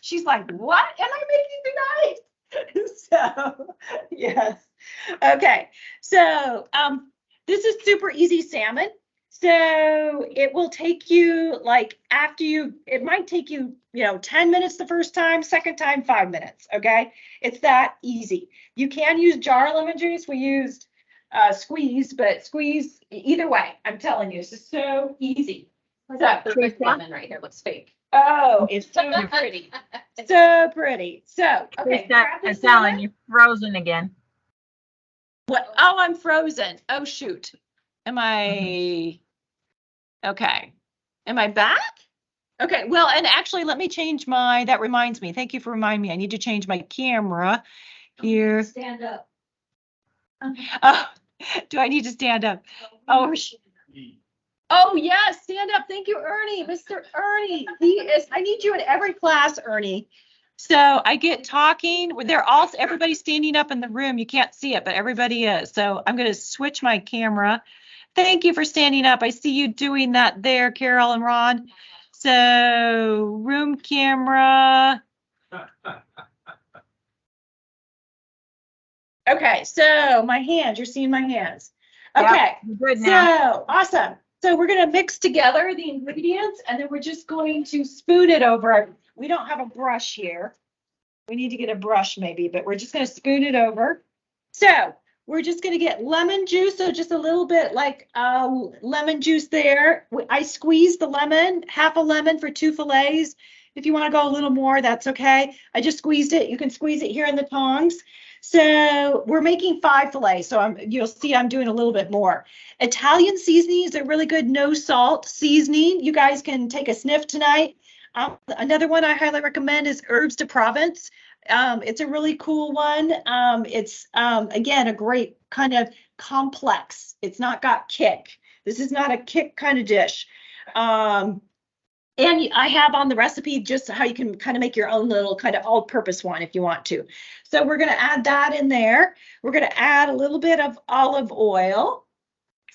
she's like, what am I making tonight? So, yes. Okay. So, this is super easy salmon. So it will take you it might take you, 10 minutes the first time, second time, 5 minutes. Okay. It's that easy. You can use jar lemon juice. We used squeeze, but squeeze either way. I'm telling you, this is so easy. This lemon right here looks fake. Oh, it's so pretty. So pretty. So, okay. It's Ellen, you're frozen again. What? Oh, I'm frozen. Oh, shoot. Am I? Okay. Am I back? Okay. Well, and actually, let me change that reminds me. Thank you for reminding me. I need to change my camera here. Stand up. Oh, do I need to stand up? Oh, oh, yes, stand up. Thank you, Ernie, Mr. Ernie. I need you in every class, Ernie. So I get talking. Everybody's standing up in the room. You can't see it, but everybody is. So I'm going to switch my camera. Thank you for standing up. I see you doing that there, Carol and Ron. So room camera. Okay, so my hands, you're seeing my hands. Okay, Yep, good now. so awesome. So we're going to mix together the ingredients and then we're just going to spoon it over. We don't have a brush here. We need to get a brush maybe, but we're just going to spoon it over. So we're just going to get lemon juice. So just a little bit like lemon juice there. I squeezed the lemon, half a lemon for 2 fillets. If you want to go a little more, that's okay. I just squeezed it. You can squeeze it here in the tongs. So we're making 5 fillets. So you'll see I'm doing a little bit more. Italian seasoning is a really good no salt seasoning. You guys can take a sniff tonight. Another one I highly recommend is Herbes de Provence. It's a really cool one. It's, again, a great kind of complex. It's not got kick. This is not a kick kind of dish. And I have on the recipe just how you can kind of make your own little kind of all-purpose one if you want to. So we're going to add that in there. We're going to add a little bit of olive oil.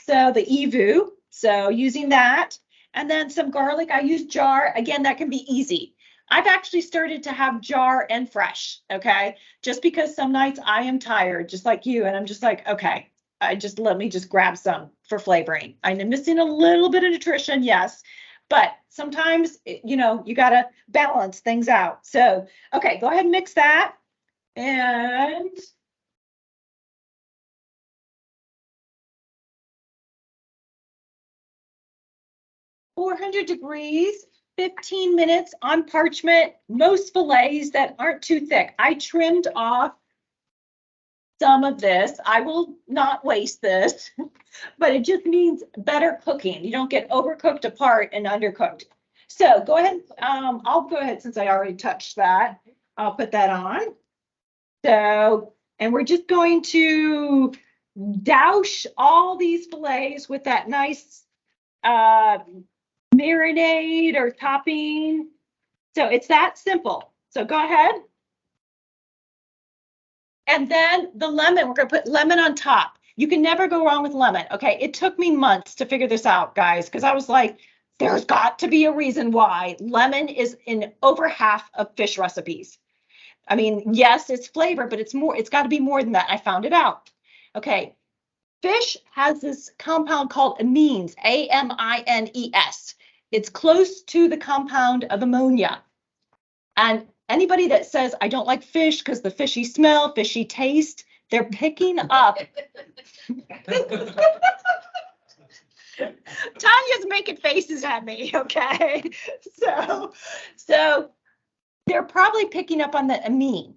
So the EVOO, so using that. And then some garlic. I use jar. Again, that can be easy. I've actually started to have jar and fresh, okay? Just because some nights I am tired, just like you, and I'm just like, okay, let me just grab some for flavoring. I'm missing a little bit of nutrition, yes. But sometimes, you know, you got to balance things out. So, okay, go ahead and mix that. And (400 degrees, 15 minutes on parchment. Most fillets that aren't too thick. I trimmed off some of this. I will not waste this, but it just means better cooking. You don't get overcooked apart and undercooked. So go ahead. I'll go ahead since I already touched that. I'll put that on. So, and we're just going to douse all these fillets with that nice marinade or topping. So it's that simple. So go ahead. And then the lemon, we're going to put lemon on top. You can never go wrong with lemon. Okay, it took me months to figure this out, guys, because I was like, there's got to be a reason why lemon is in over half of fish recipes. I mean, yes, it's flavor, but it's got to be more than that. I found it out. Okay, fish has this compound called amines, amines. It's close to the compound of ammonia. And anybody that says, I don't like fish because the fishy smell, fishy taste, they're picking up. Tanya's making faces at me, okay? So they're probably picking up on the amine.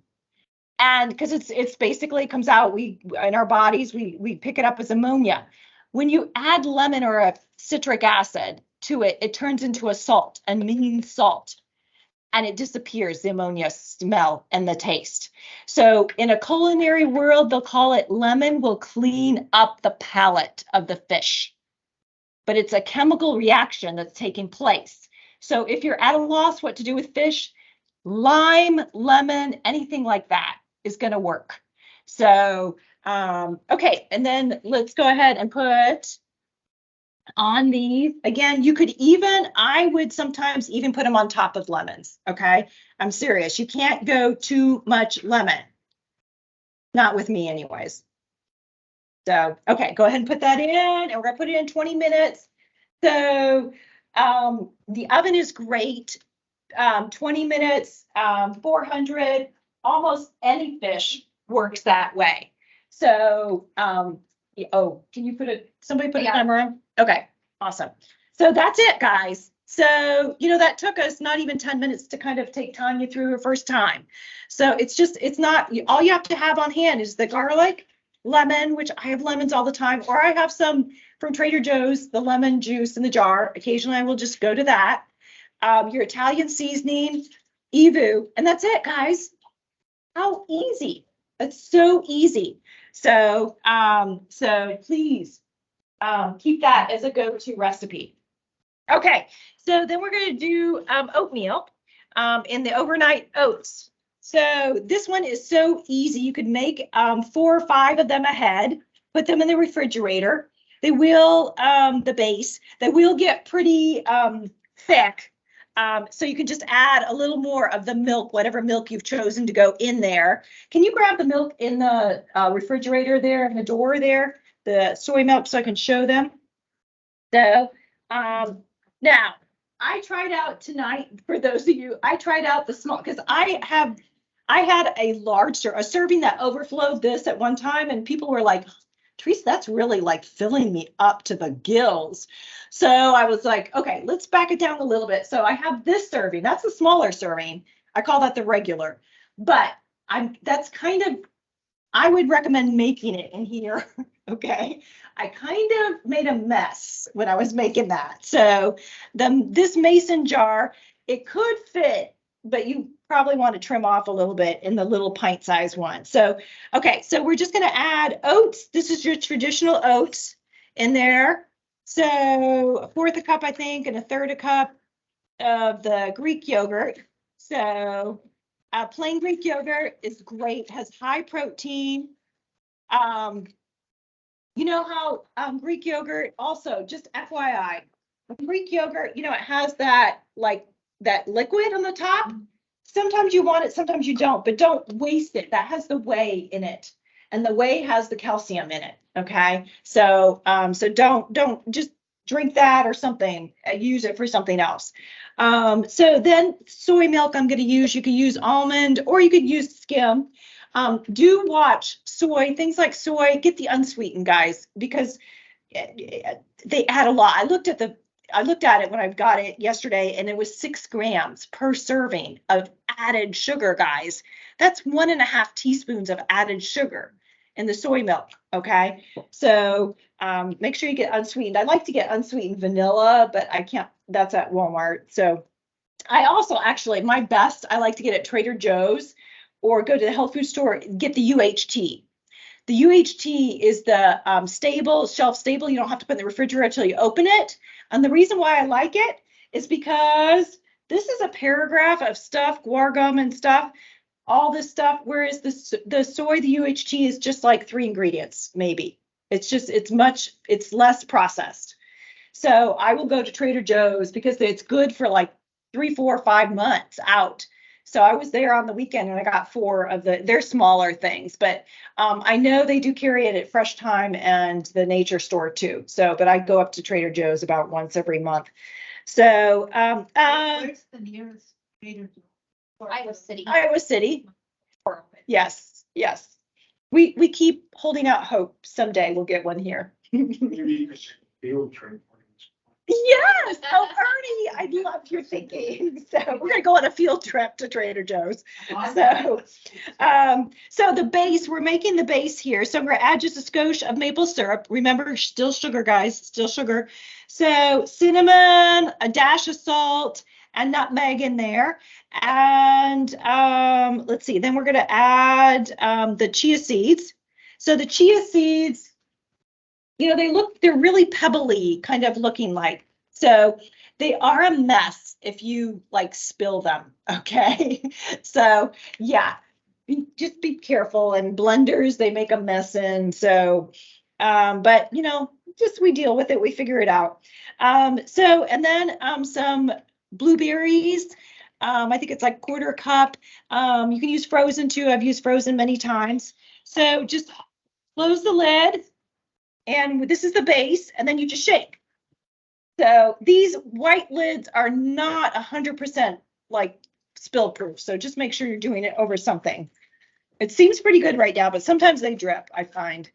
And because it's basically comes out, in our bodies, we pick it up as ammonia. When you add lemon or a citric acid to it, it turns into a salt, a amine salt. And it disappears, the ammonia smell and the taste. So in a culinary world, they'll call it lemon will clean up the palate of the fish. But it's a chemical reaction that's taking place. So if you're at a loss what to do with fish, lime, lemon, anything like that is going to work. So, okay, and then let's go ahead and put on these. Again, I would sometimes even put them on top of lemons, okay? I'm serious. You can't go too much lemon. Not with me anyways. So, okay, go ahead and put that in, and we're gonna put it in 20 minutes. So, the oven is great. 20 minutes, 400, almost any fish works that way. So, can you somebody put a timer on? Okay, awesome. So that's it, guys. So, that took us not even 10 minutes to kind of take Tanya through her first time. So it's not, all you have to have on hand is the garlic, lemon, which I have lemons all the time, or I have some from Trader Joe's, the lemon juice in the jar. Occasionally I will just go to that. Your Italian seasoning, EVOO, and that's it, guys. How easy. It's so easy. So please keep that as a go-to recipe. Okay, so then we're going to do oatmeal in the overnight oats. So this one is so easy. You could make 4 or 5 of them ahead, put them in the refrigerator. They will, the base, they will get pretty thick. So you can just add a little more of the milk, whatever milk you've chosen to go in there. Can you grab the milk in the refrigerator there, in the door there, the soy milk, so I can show them? So now I tried out tonight, for those of you, I tried out the small, because I had a serving that overflowed this at one time, and people were like, Teresa, that's really like filling me up to the gills. So I was like, okay, let's back it down a little bit. So I have this serving. That's the smaller serving. I call that the regular. But I would recommend making it in here. Okay. I kind of made a mess when I was making that. So this mason jar, it could fit but you probably want to trim off a little bit in the little pint size one. So, okay, so we're just going to add oats. This is your traditional oats in there. So a fourth a cup, I think, and a third a cup of the Greek yogurt. So plain Greek yogurt is great, has high protein. You know how Greek yogurt also, just FYI, Greek yogurt, you know, it has that like that liquid on the top. Sometimes you want it, sometimes you don't, but don't waste it. That has the whey in it. And the whey has the calcium in it. Okay. So so don't just drink that or something. Use it for something else. So then soy milk I'm going to use. You can use almond or you could use skim. Do watch soy, things like soy, get the unsweetened, guys, because they add a lot. I looked at it when I got it yesterday, and it was 6 grams per serving of added sugar, guys. That's 1.5 teaspoons of added sugar in the soy milk. Okay. So make sure you get unsweetened. I like to get unsweetened vanilla, but I can't, that's at Walmart. So I also actually, my best, I like to get at Trader Joe's or go to the health food store, get the UHT. The UHT is the stable, shelf stable. You don't have to put in the refrigerator until you open it. And the reason why I like it is because this is a paragraph of stuff, guar gum and stuff, all this stuff. Whereas the soy, the UHT is just like 3 ingredients, maybe. It's just, it's less processed. So I will go to Trader Joe's because it's good for like 3, 4, 5 months out. So I was there on the weekend and I got 4 of they're smaller things, but I know they do carry it at Fresh Time and the Nature Store too. So, but I go up to Trader Joe's about once every month. So, Where's the nearest Trader Joe's? Iowa City. Iowa City. Yes, yes. We keep holding out hope. Someday we'll get one here. Maybe a field trip. Yes. Oh, Ernie, I love your thinking. So we're gonna go on a field trip to Trader Joe's. So, so the base, we're making the base here. So we're gonna add just a skosh of maple syrup. Remember, still sugar, guys, still sugar. So cinnamon, a dash of salt, and nutmeg in there. And let's see, then we're gonna add the chia seeds. So the chia seeds, you know, they're really pebbly kind of looking like. So they are a mess if you like spill them. Okay. So yeah, just be careful. And blenders, they make a mess in. So, but you know, just we deal with it. We figure it out. So, and then some blueberries. I think it's like 1/4 cup. You can use frozen too. I've used frozen many times. So just close the lid. And this is the base, and then you just shake. So these white lids are not 100% like spill proof. So just make sure you're doing it over something. It seems pretty good right now, but sometimes they drip, I find.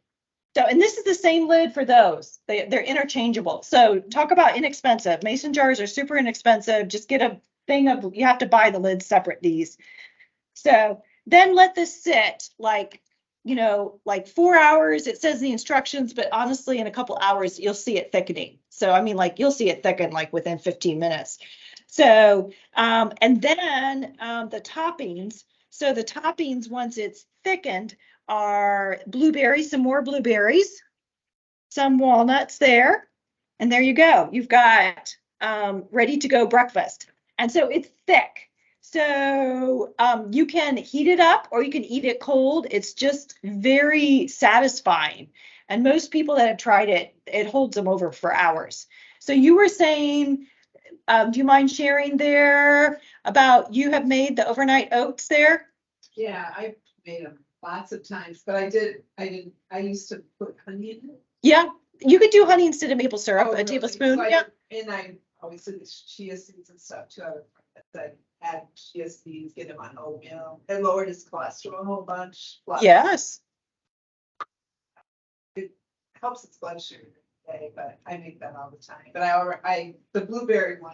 So, and this is the same lid for those. They're interchangeable. So talk about inexpensive. Mason jars are super inexpensive. Just get a thing of, you have to buy the lids separate, these. So then let this sit like, you know, like 4 hours, it says the instructions, but honestly, in a couple hours, you'll see it thickening. So, I mean, like you'll see it thicken like within 15 minutes. So, and then the toppings. So the toppings, once it's thickened, are blueberries, some more blueberries, some walnuts there. And there you go. You've got ready to go breakfast. And so it's thick. So you can heat it up or you can eat it cold. It's just very satisfying. And most people that have tried it, it holds them over for hours. So you were saying, do you mind sharing there about you have made the overnight oats there? Yeah, I've made them lots of times, but I used to put honey in it. Yeah, you could do honey instead of maple syrup, Oh, a really? tablespoon. So Yeah. And I always did chia seeds and stuff too. I add chia seeds, get them on oatmeal. It lowered his cholesterol a whole bunch. Yes. It helps its blood sugar today, but I make that all the time. But the blueberry muffin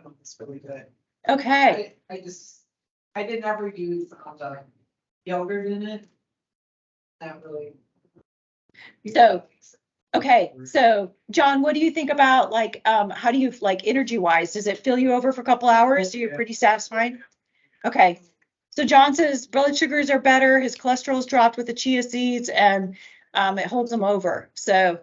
one was really good. Okay. I did never use the yogurt in it. Not really. So Okay, so John, what do you think about like, how do you like energy wise? Does it fill you over for a couple hours? Are you pretty satisfied? Okay. So John says blood sugars are better, his cholesterol's dropped with the chia seeds and it holds him over. So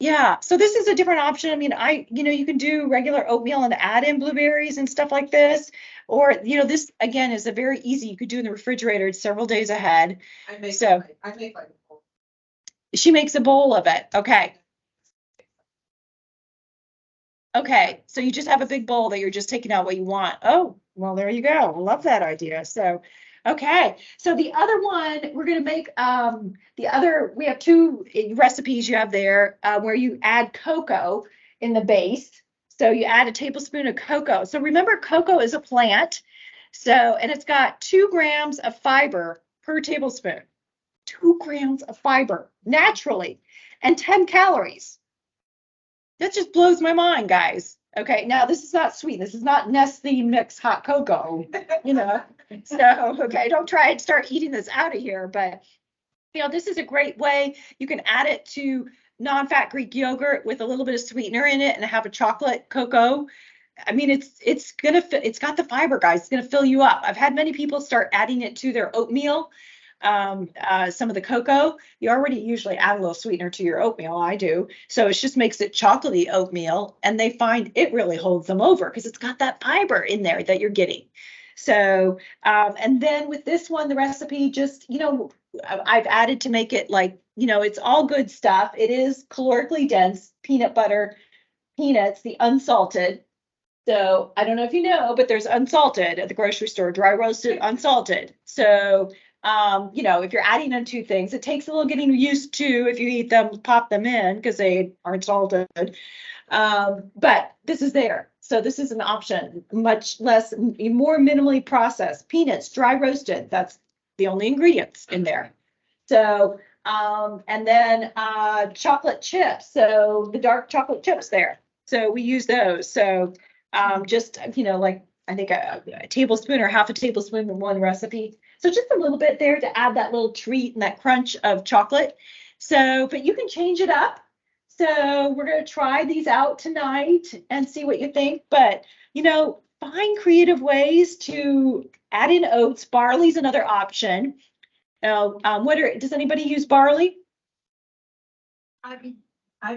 yeah, so this is a different option. I mean, you can do regular oatmeal and add in blueberries and stuff like this. Or, this again is a very easy, you could do in the refrigerator several days ahead. I make, So- I make like. She makes a bowl of it. Okay. Okay, so you just have a big bowl that you're just taking out what you want. Oh, well, there you go. I love that idea. So, okay. So the other one, we're gonna make, we have two recipes you have there, where you add cocoa in the base. So you add a tablespoon of cocoa. So remember, cocoa is a plant. So, and it's got 2 grams of fiber per tablespoon. 2 grams of fiber naturally and 10 calories. That just blows my mind, guys. Okay, now this is not sweet. This is not Nestle mix hot cocoa, So, okay, don't try and start eating this out of here. But, this is a great way. You can add it to non-fat Greek yogurt with a little bit of sweetener in it and have a chocolate cocoa. I mean, it's got the fiber, guys. It's gonna fill you up. I've had many people start adding it to their oatmeal. Some of the cocoa, you already usually add a little sweetener to your oatmeal. I do. So it just makes it chocolatey oatmeal and they find it really holds them over because it's got that fiber in there that you're getting. So, and then with this one, the recipe just, I've added to make it like, it's all good stuff. It is calorically dense, peanut butter, peanuts, the unsalted. So I don't know if you know, but there's unsalted at the grocery store, dry roasted, unsalted. So if you're adding on 2 things, it takes a little getting used to if you eat them, pop them in because they aren't salted. But this is there. So this is an option, much less, more minimally processed. Peanuts, dry roasted. That's the only ingredients in there. So, and then chocolate chips. So the dark chocolate chips there. So we use those. So just, like I think a tablespoon or half a tablespoon in one recipe. So just a little bit there to add that little treat and that crunch of chocolate. So, but you can change it up. So we're going to try these out tonight and see what you think. But, find creative ways to add in oats. Barley's another option. Now, does anybody use barley? I've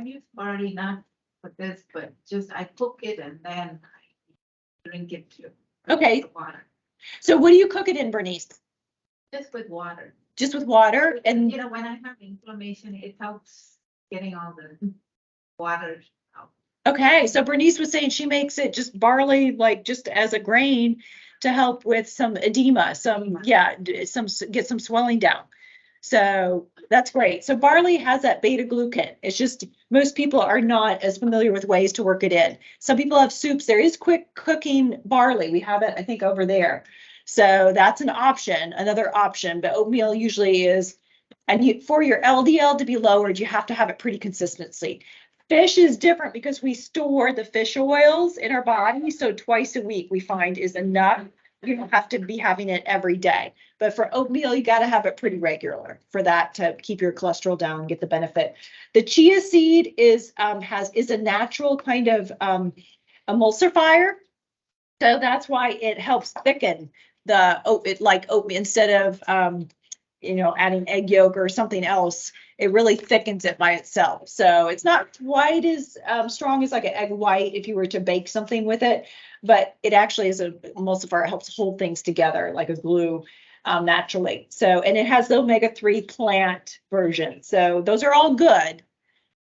used barley not for this, but just I cook it and then I drink it too. Okay. With water, So what do you cook it in, Bernice? just with water. Just with water? And When I have inflammation, it helps getting all the water out. okay, so Bernice was saying she makes it just barley, like just as a grain to help with some edema, get some swelling down. So that's great. So barley has that beta glucan. It's just most people are not as familiar with ways to work it in. Some people have soups. There is quick cooking barley. We have it, I think, over there. So that's an option, another option. But oatmeal usually is, and for your LDL to be lowered, you have to have it pretty consistently. Fish is different because we store the fish oils in our body. So twice a week we find is enough. You don't have to be having it every day. But for oatmeal, you got to have it pretty regular for that to keep your cholesterol down and get the benefit. The chia seed is a natural kind of emulsifier. So that's why it helps thicken the oatmeal instead of adding egg yolk or something else. It really thickens it by itself. So it's not quite as strong as like an egg white if you were to bake something with it, but it actually is an emulsifier. It helps hold things together like a glue naturally. So, and it has the omega-3 plant version. So those are all good.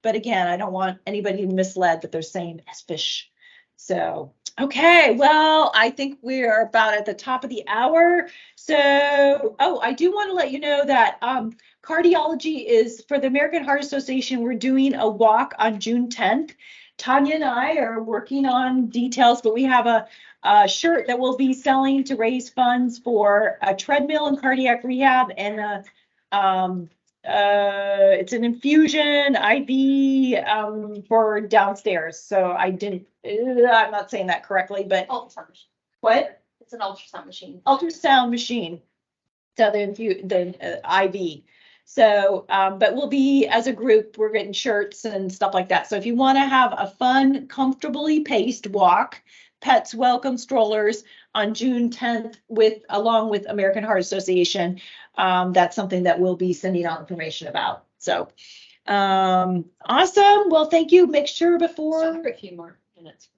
But again, I don't want anybody misled that they're saying as fish. So, okay, well, I think we are about at the top of the hour. So, I do want to let you know that cardiology is for the American Heart Association. We're doing a walk on June 10th. Tanya and I are working on details, but we have a shirt that we'll be selling to raise funds for a treadmill and cardiac rehab and it's an infusion IV for downstairs. So I'm not saying that correctly, but Ultrasound machine. what? It's an ultrasound machine. Ultrasound machine. So the IV. So, but we'll be, as a group, we're getting shirts and stuff like that. So if you want to have a fun, comfortably paced walk, Pets Welcome strollers on June 10th along with American Heart Association, that's something that we'll be sending out information about. So, awesome. Well, thank you. Make sure before. A few more minutes.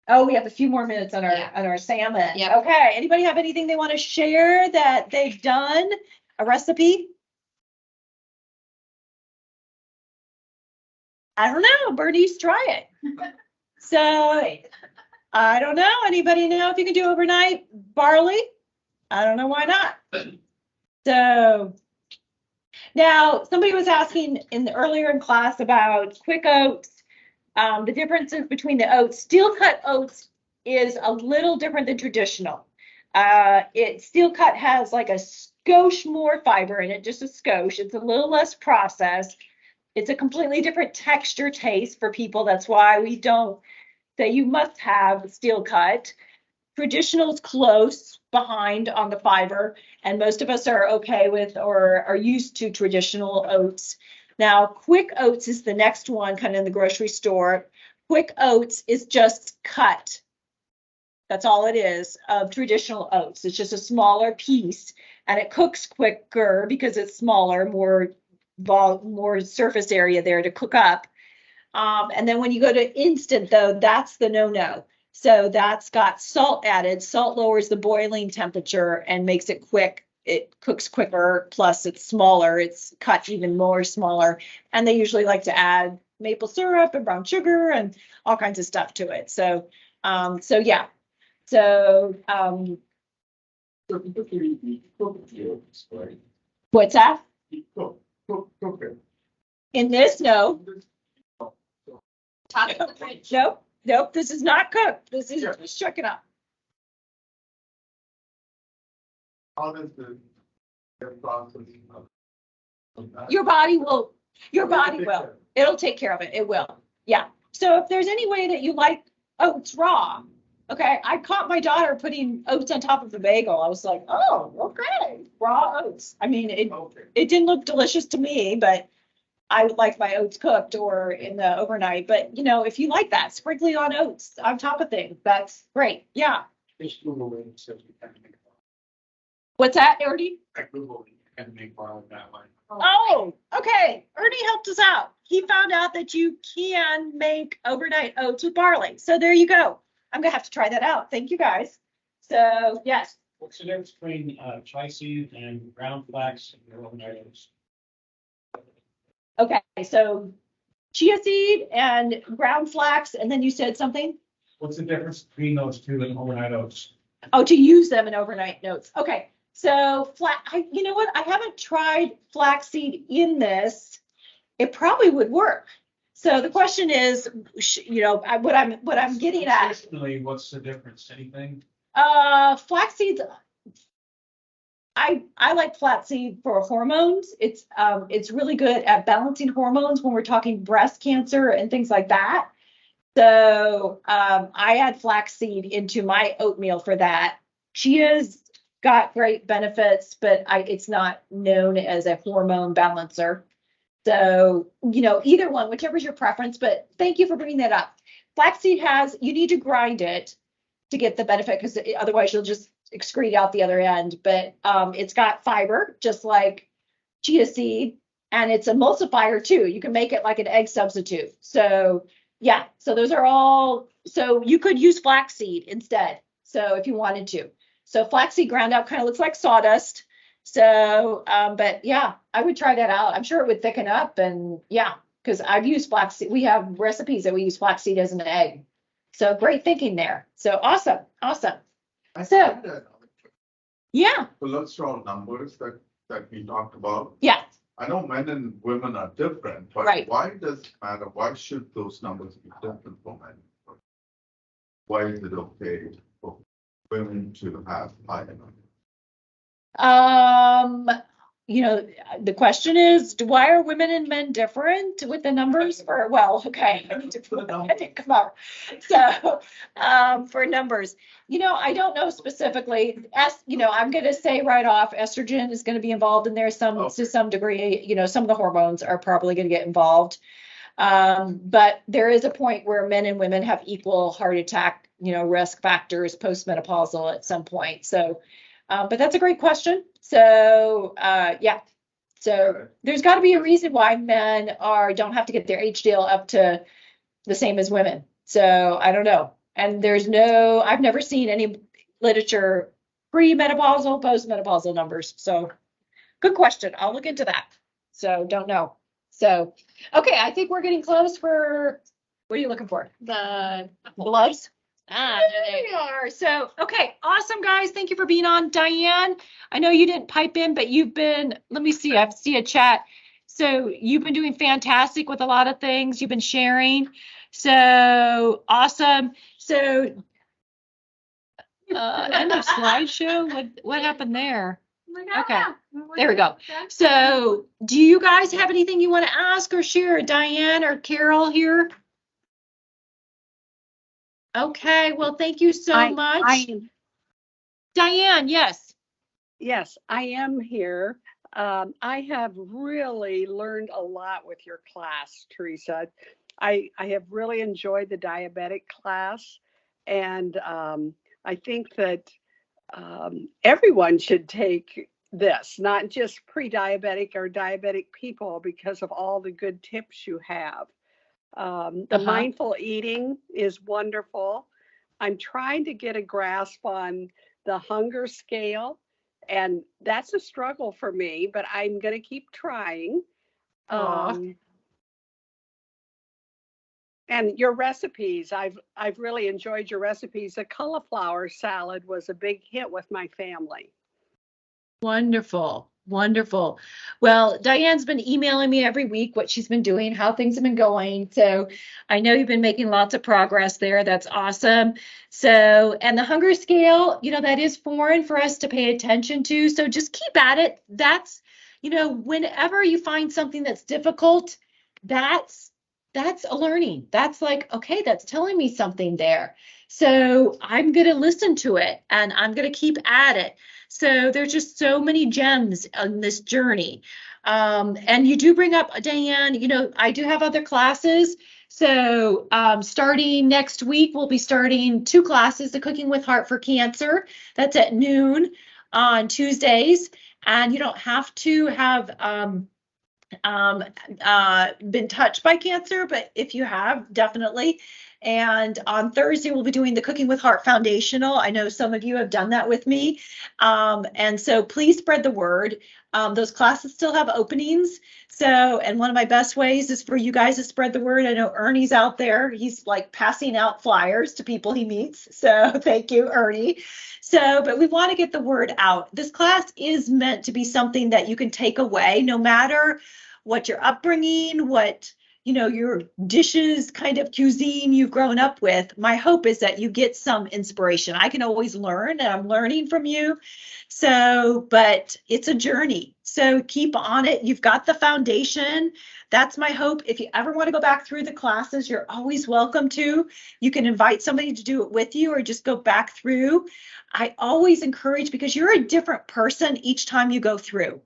Oh, we have a few more minutes on Yeah. our salmon. Yep. Okay. Anybody have anything they want to share that they've done? A recipe? I don't know. Bernice, try it. So I don't know. Anybody know if you can do overnight barley? I don't know why not. So now somebody was asking earlier in class about quick oats. The differences between the oats. Steel cut oats is a little different than traditional. Steel cut has like a skosh more fiber in it, just a skosh. It's a little less processed. It's a completely different texture taste for people. That's why we don't say you must have steel cut. Traditional is close behind on the fiber, and most of us are okay with or are used to traditional oats. Now, quick oats is the next one, kind of in the grocery store. Quick oats is just cut. That's all it is of traditional oats. It's just a smaller piece, and it cooks quicker because it's smaller, more surface area there to cook up. And then when you go to instant, though, that's the no-no. So that's got salt added. Salt lowers the boiling temperature and makes it quick. It cooks quicker, plus it's smaller. It's cut even more smaller. And they usually like to add maple syrup and brown sugar and all kinds of stuff to it. So, yeah. So, what's that? Cook it. In this, no. Top of the fridge. Nope, this is not cooked. This is just chuck it up. How does the process? Your body will. It'll take care of it. It will. Yeah. So if there's any way that you like oats raw, okay. I caught my daughter putting oats on top of a bagel. I was like, oh, okay, raw oats. I mean, it didn't look delicious to me, but I would like my oats cooked or in the overnight. But if you like that, sprinkling on oats on top of things, that's great. Yeah. Just Google it, so you can make it. What's that, Ernie? I Google it, you can make barley that way. Oh, okay. Ernie helped us out. He found out that you can make overnight oats with barley. So there you go. I'm gonna have to try that out. Thank you guys. So yes. What's the difference between chia seed and ground flax and overnight oats? Okay, so chia seed and ground flax, and then you said something? What's the difference between those two and overnight oats? Oh, to use them in overnight oats. Okay, so you know what? I haven't tried flaxseed in this. It probably would work. So the question is, what I'm getting at. Nutritionally, what's the difference? Anything? Flaxseeds. I like flaxseed for hormones. It's really good at balancing hormones when we're talking breast cancer and things like that. So I add flaxseed into my oatmeal for that. Chia's got great benefits, but it's not known as a hormone balancer. So, either one, whichever's your preference, but thank you for bringing that up. Flaxseed you need to grind it to get the benefit because otherwise you'll just excrete out the other end. But it's got fiber, just like chia seed, and it's emulsifier too. You can make it like an egg substitute. So yeah, so those are all, so you could use flaxseed instead. So if you wanted to. So flaxseed ground out kind of looks like sawdust. So, but yeah, I would try that out. I'm sure it would thicken up and yeah, because I've used flaxseed. We have recipes that we use flaxseed as an egg. So great thinking there. So awesome. Yeah. Cholesterol numbers that we talked about. Yeah. I know men and women are different, but Right. why does it matter? Why should those numbers be different for men? Why is it okay for women to have higher numbers? you know, the question is, why are women and men different with the numbers? Or, well, okay, I need to put it come out. So, for numbers, you know, I don't know specifically. You know, I'm going to say right off, estrogen is going to be involved in there to some degree. You know, some of the hormones are probably going to get involved. But there is a point where men and women have equal heart attack, you know, risk factors postmenopausal at some point. So, but that's a great question. So, yeah. So there's got to be a reason why men don't have to get their HDL up to the same as women. So I don't know. And I've never seen any literature pre-menopausal, post-menopausal numbers. So good question. I'll look into that. So don't know. So, okay, I think we're getting close for, what are you looking for? The gloves? There they are. So, okay, awesome, guys. Thank you for being on. Diane, I know you didn't pipe in, but you've been, let me see, I see a chat. So you've been doing fantastic with a lot of things. You've been sharing. So awesome. So, end of slideshow. What happened there? Okay, there we go. So do you guys have anything you want to ask or share, Diane or Carol here? Okay, well, thank you so much. Diane, yes. Yes, I am here. I have really learned a lot with your class, Teresa. I have really enjoyed the diabetic class, and I think that everyone should take this, not just pre-diabetic or diabetic people, because of all the good tips you have. The mindful eating is wonderful. I'm trying to get a grasp on the hunger scale, and that's a struggle for me, but I'm going to keep trying. And your recipes, I've really enjoyed your recipes. The cauliflower salad was a big hit with my family. Wonderful. Wonderful. Well, Diane's been emailing me every week what she's been doing, how things have been going. So I know you've been making lots of progress there. That's awesome. So, and the hunger scale, you know, that is foreign for us to pay attention to. So just keep at it. That's, you know, whenever you find something that's difficult, that's a learning. That's like, okay, that's telling me something there. So I'm going to listen to it and I'm going to keep at it. So there's just so many gems on this journey. And you do bring up, Diane, you know, I do have other classes. So starting next week, we'll be starting 2 classes, the Cooking with Heart for Cancer. That's at noon on Tuesdays. And you don't have to have been touched by cancer, but if you have, definitely. And on Thursday, we'll be doing the Cooking with Heart Foundational. I know some of you have done that with me. And so please spread the word. Those classes still have openings. So, and one of my best ways is for you guys to spread the word. I know Ernie's out there. He's like passing out flyers to people he meets. So thank you, Ernie. So, but we want to get the word out. This class is meant to be something that you can take away, no matter what your upbringing, what, you know, your dishes, kind of cuisine you've grown up with. My hope is that you get some inspiration. I can always learn, and I'm learning from you. So, but it's a journey. So keep on it. You've got the foundation. That's my hope. If you ever want to go back through the classes, you're always welcome to. You can invite somebody to do it with you or just go back through. I always encourage, because you're a different person each time you go through.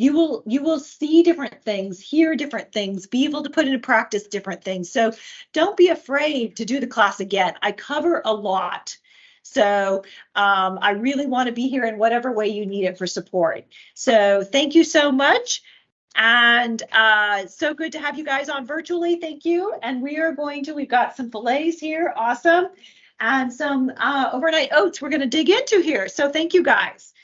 You will see different things, hear different things, be able to put into practice different things. So don't be afraid to do the class again. I cover a lot. So I really want to be here in whatever way you need it for support. So thank you so much. And so good to have you guys on virtually. Thank you. And we've got some fillets here. Awesome. And some overnight oats we're going to dig into here. So thank you guys.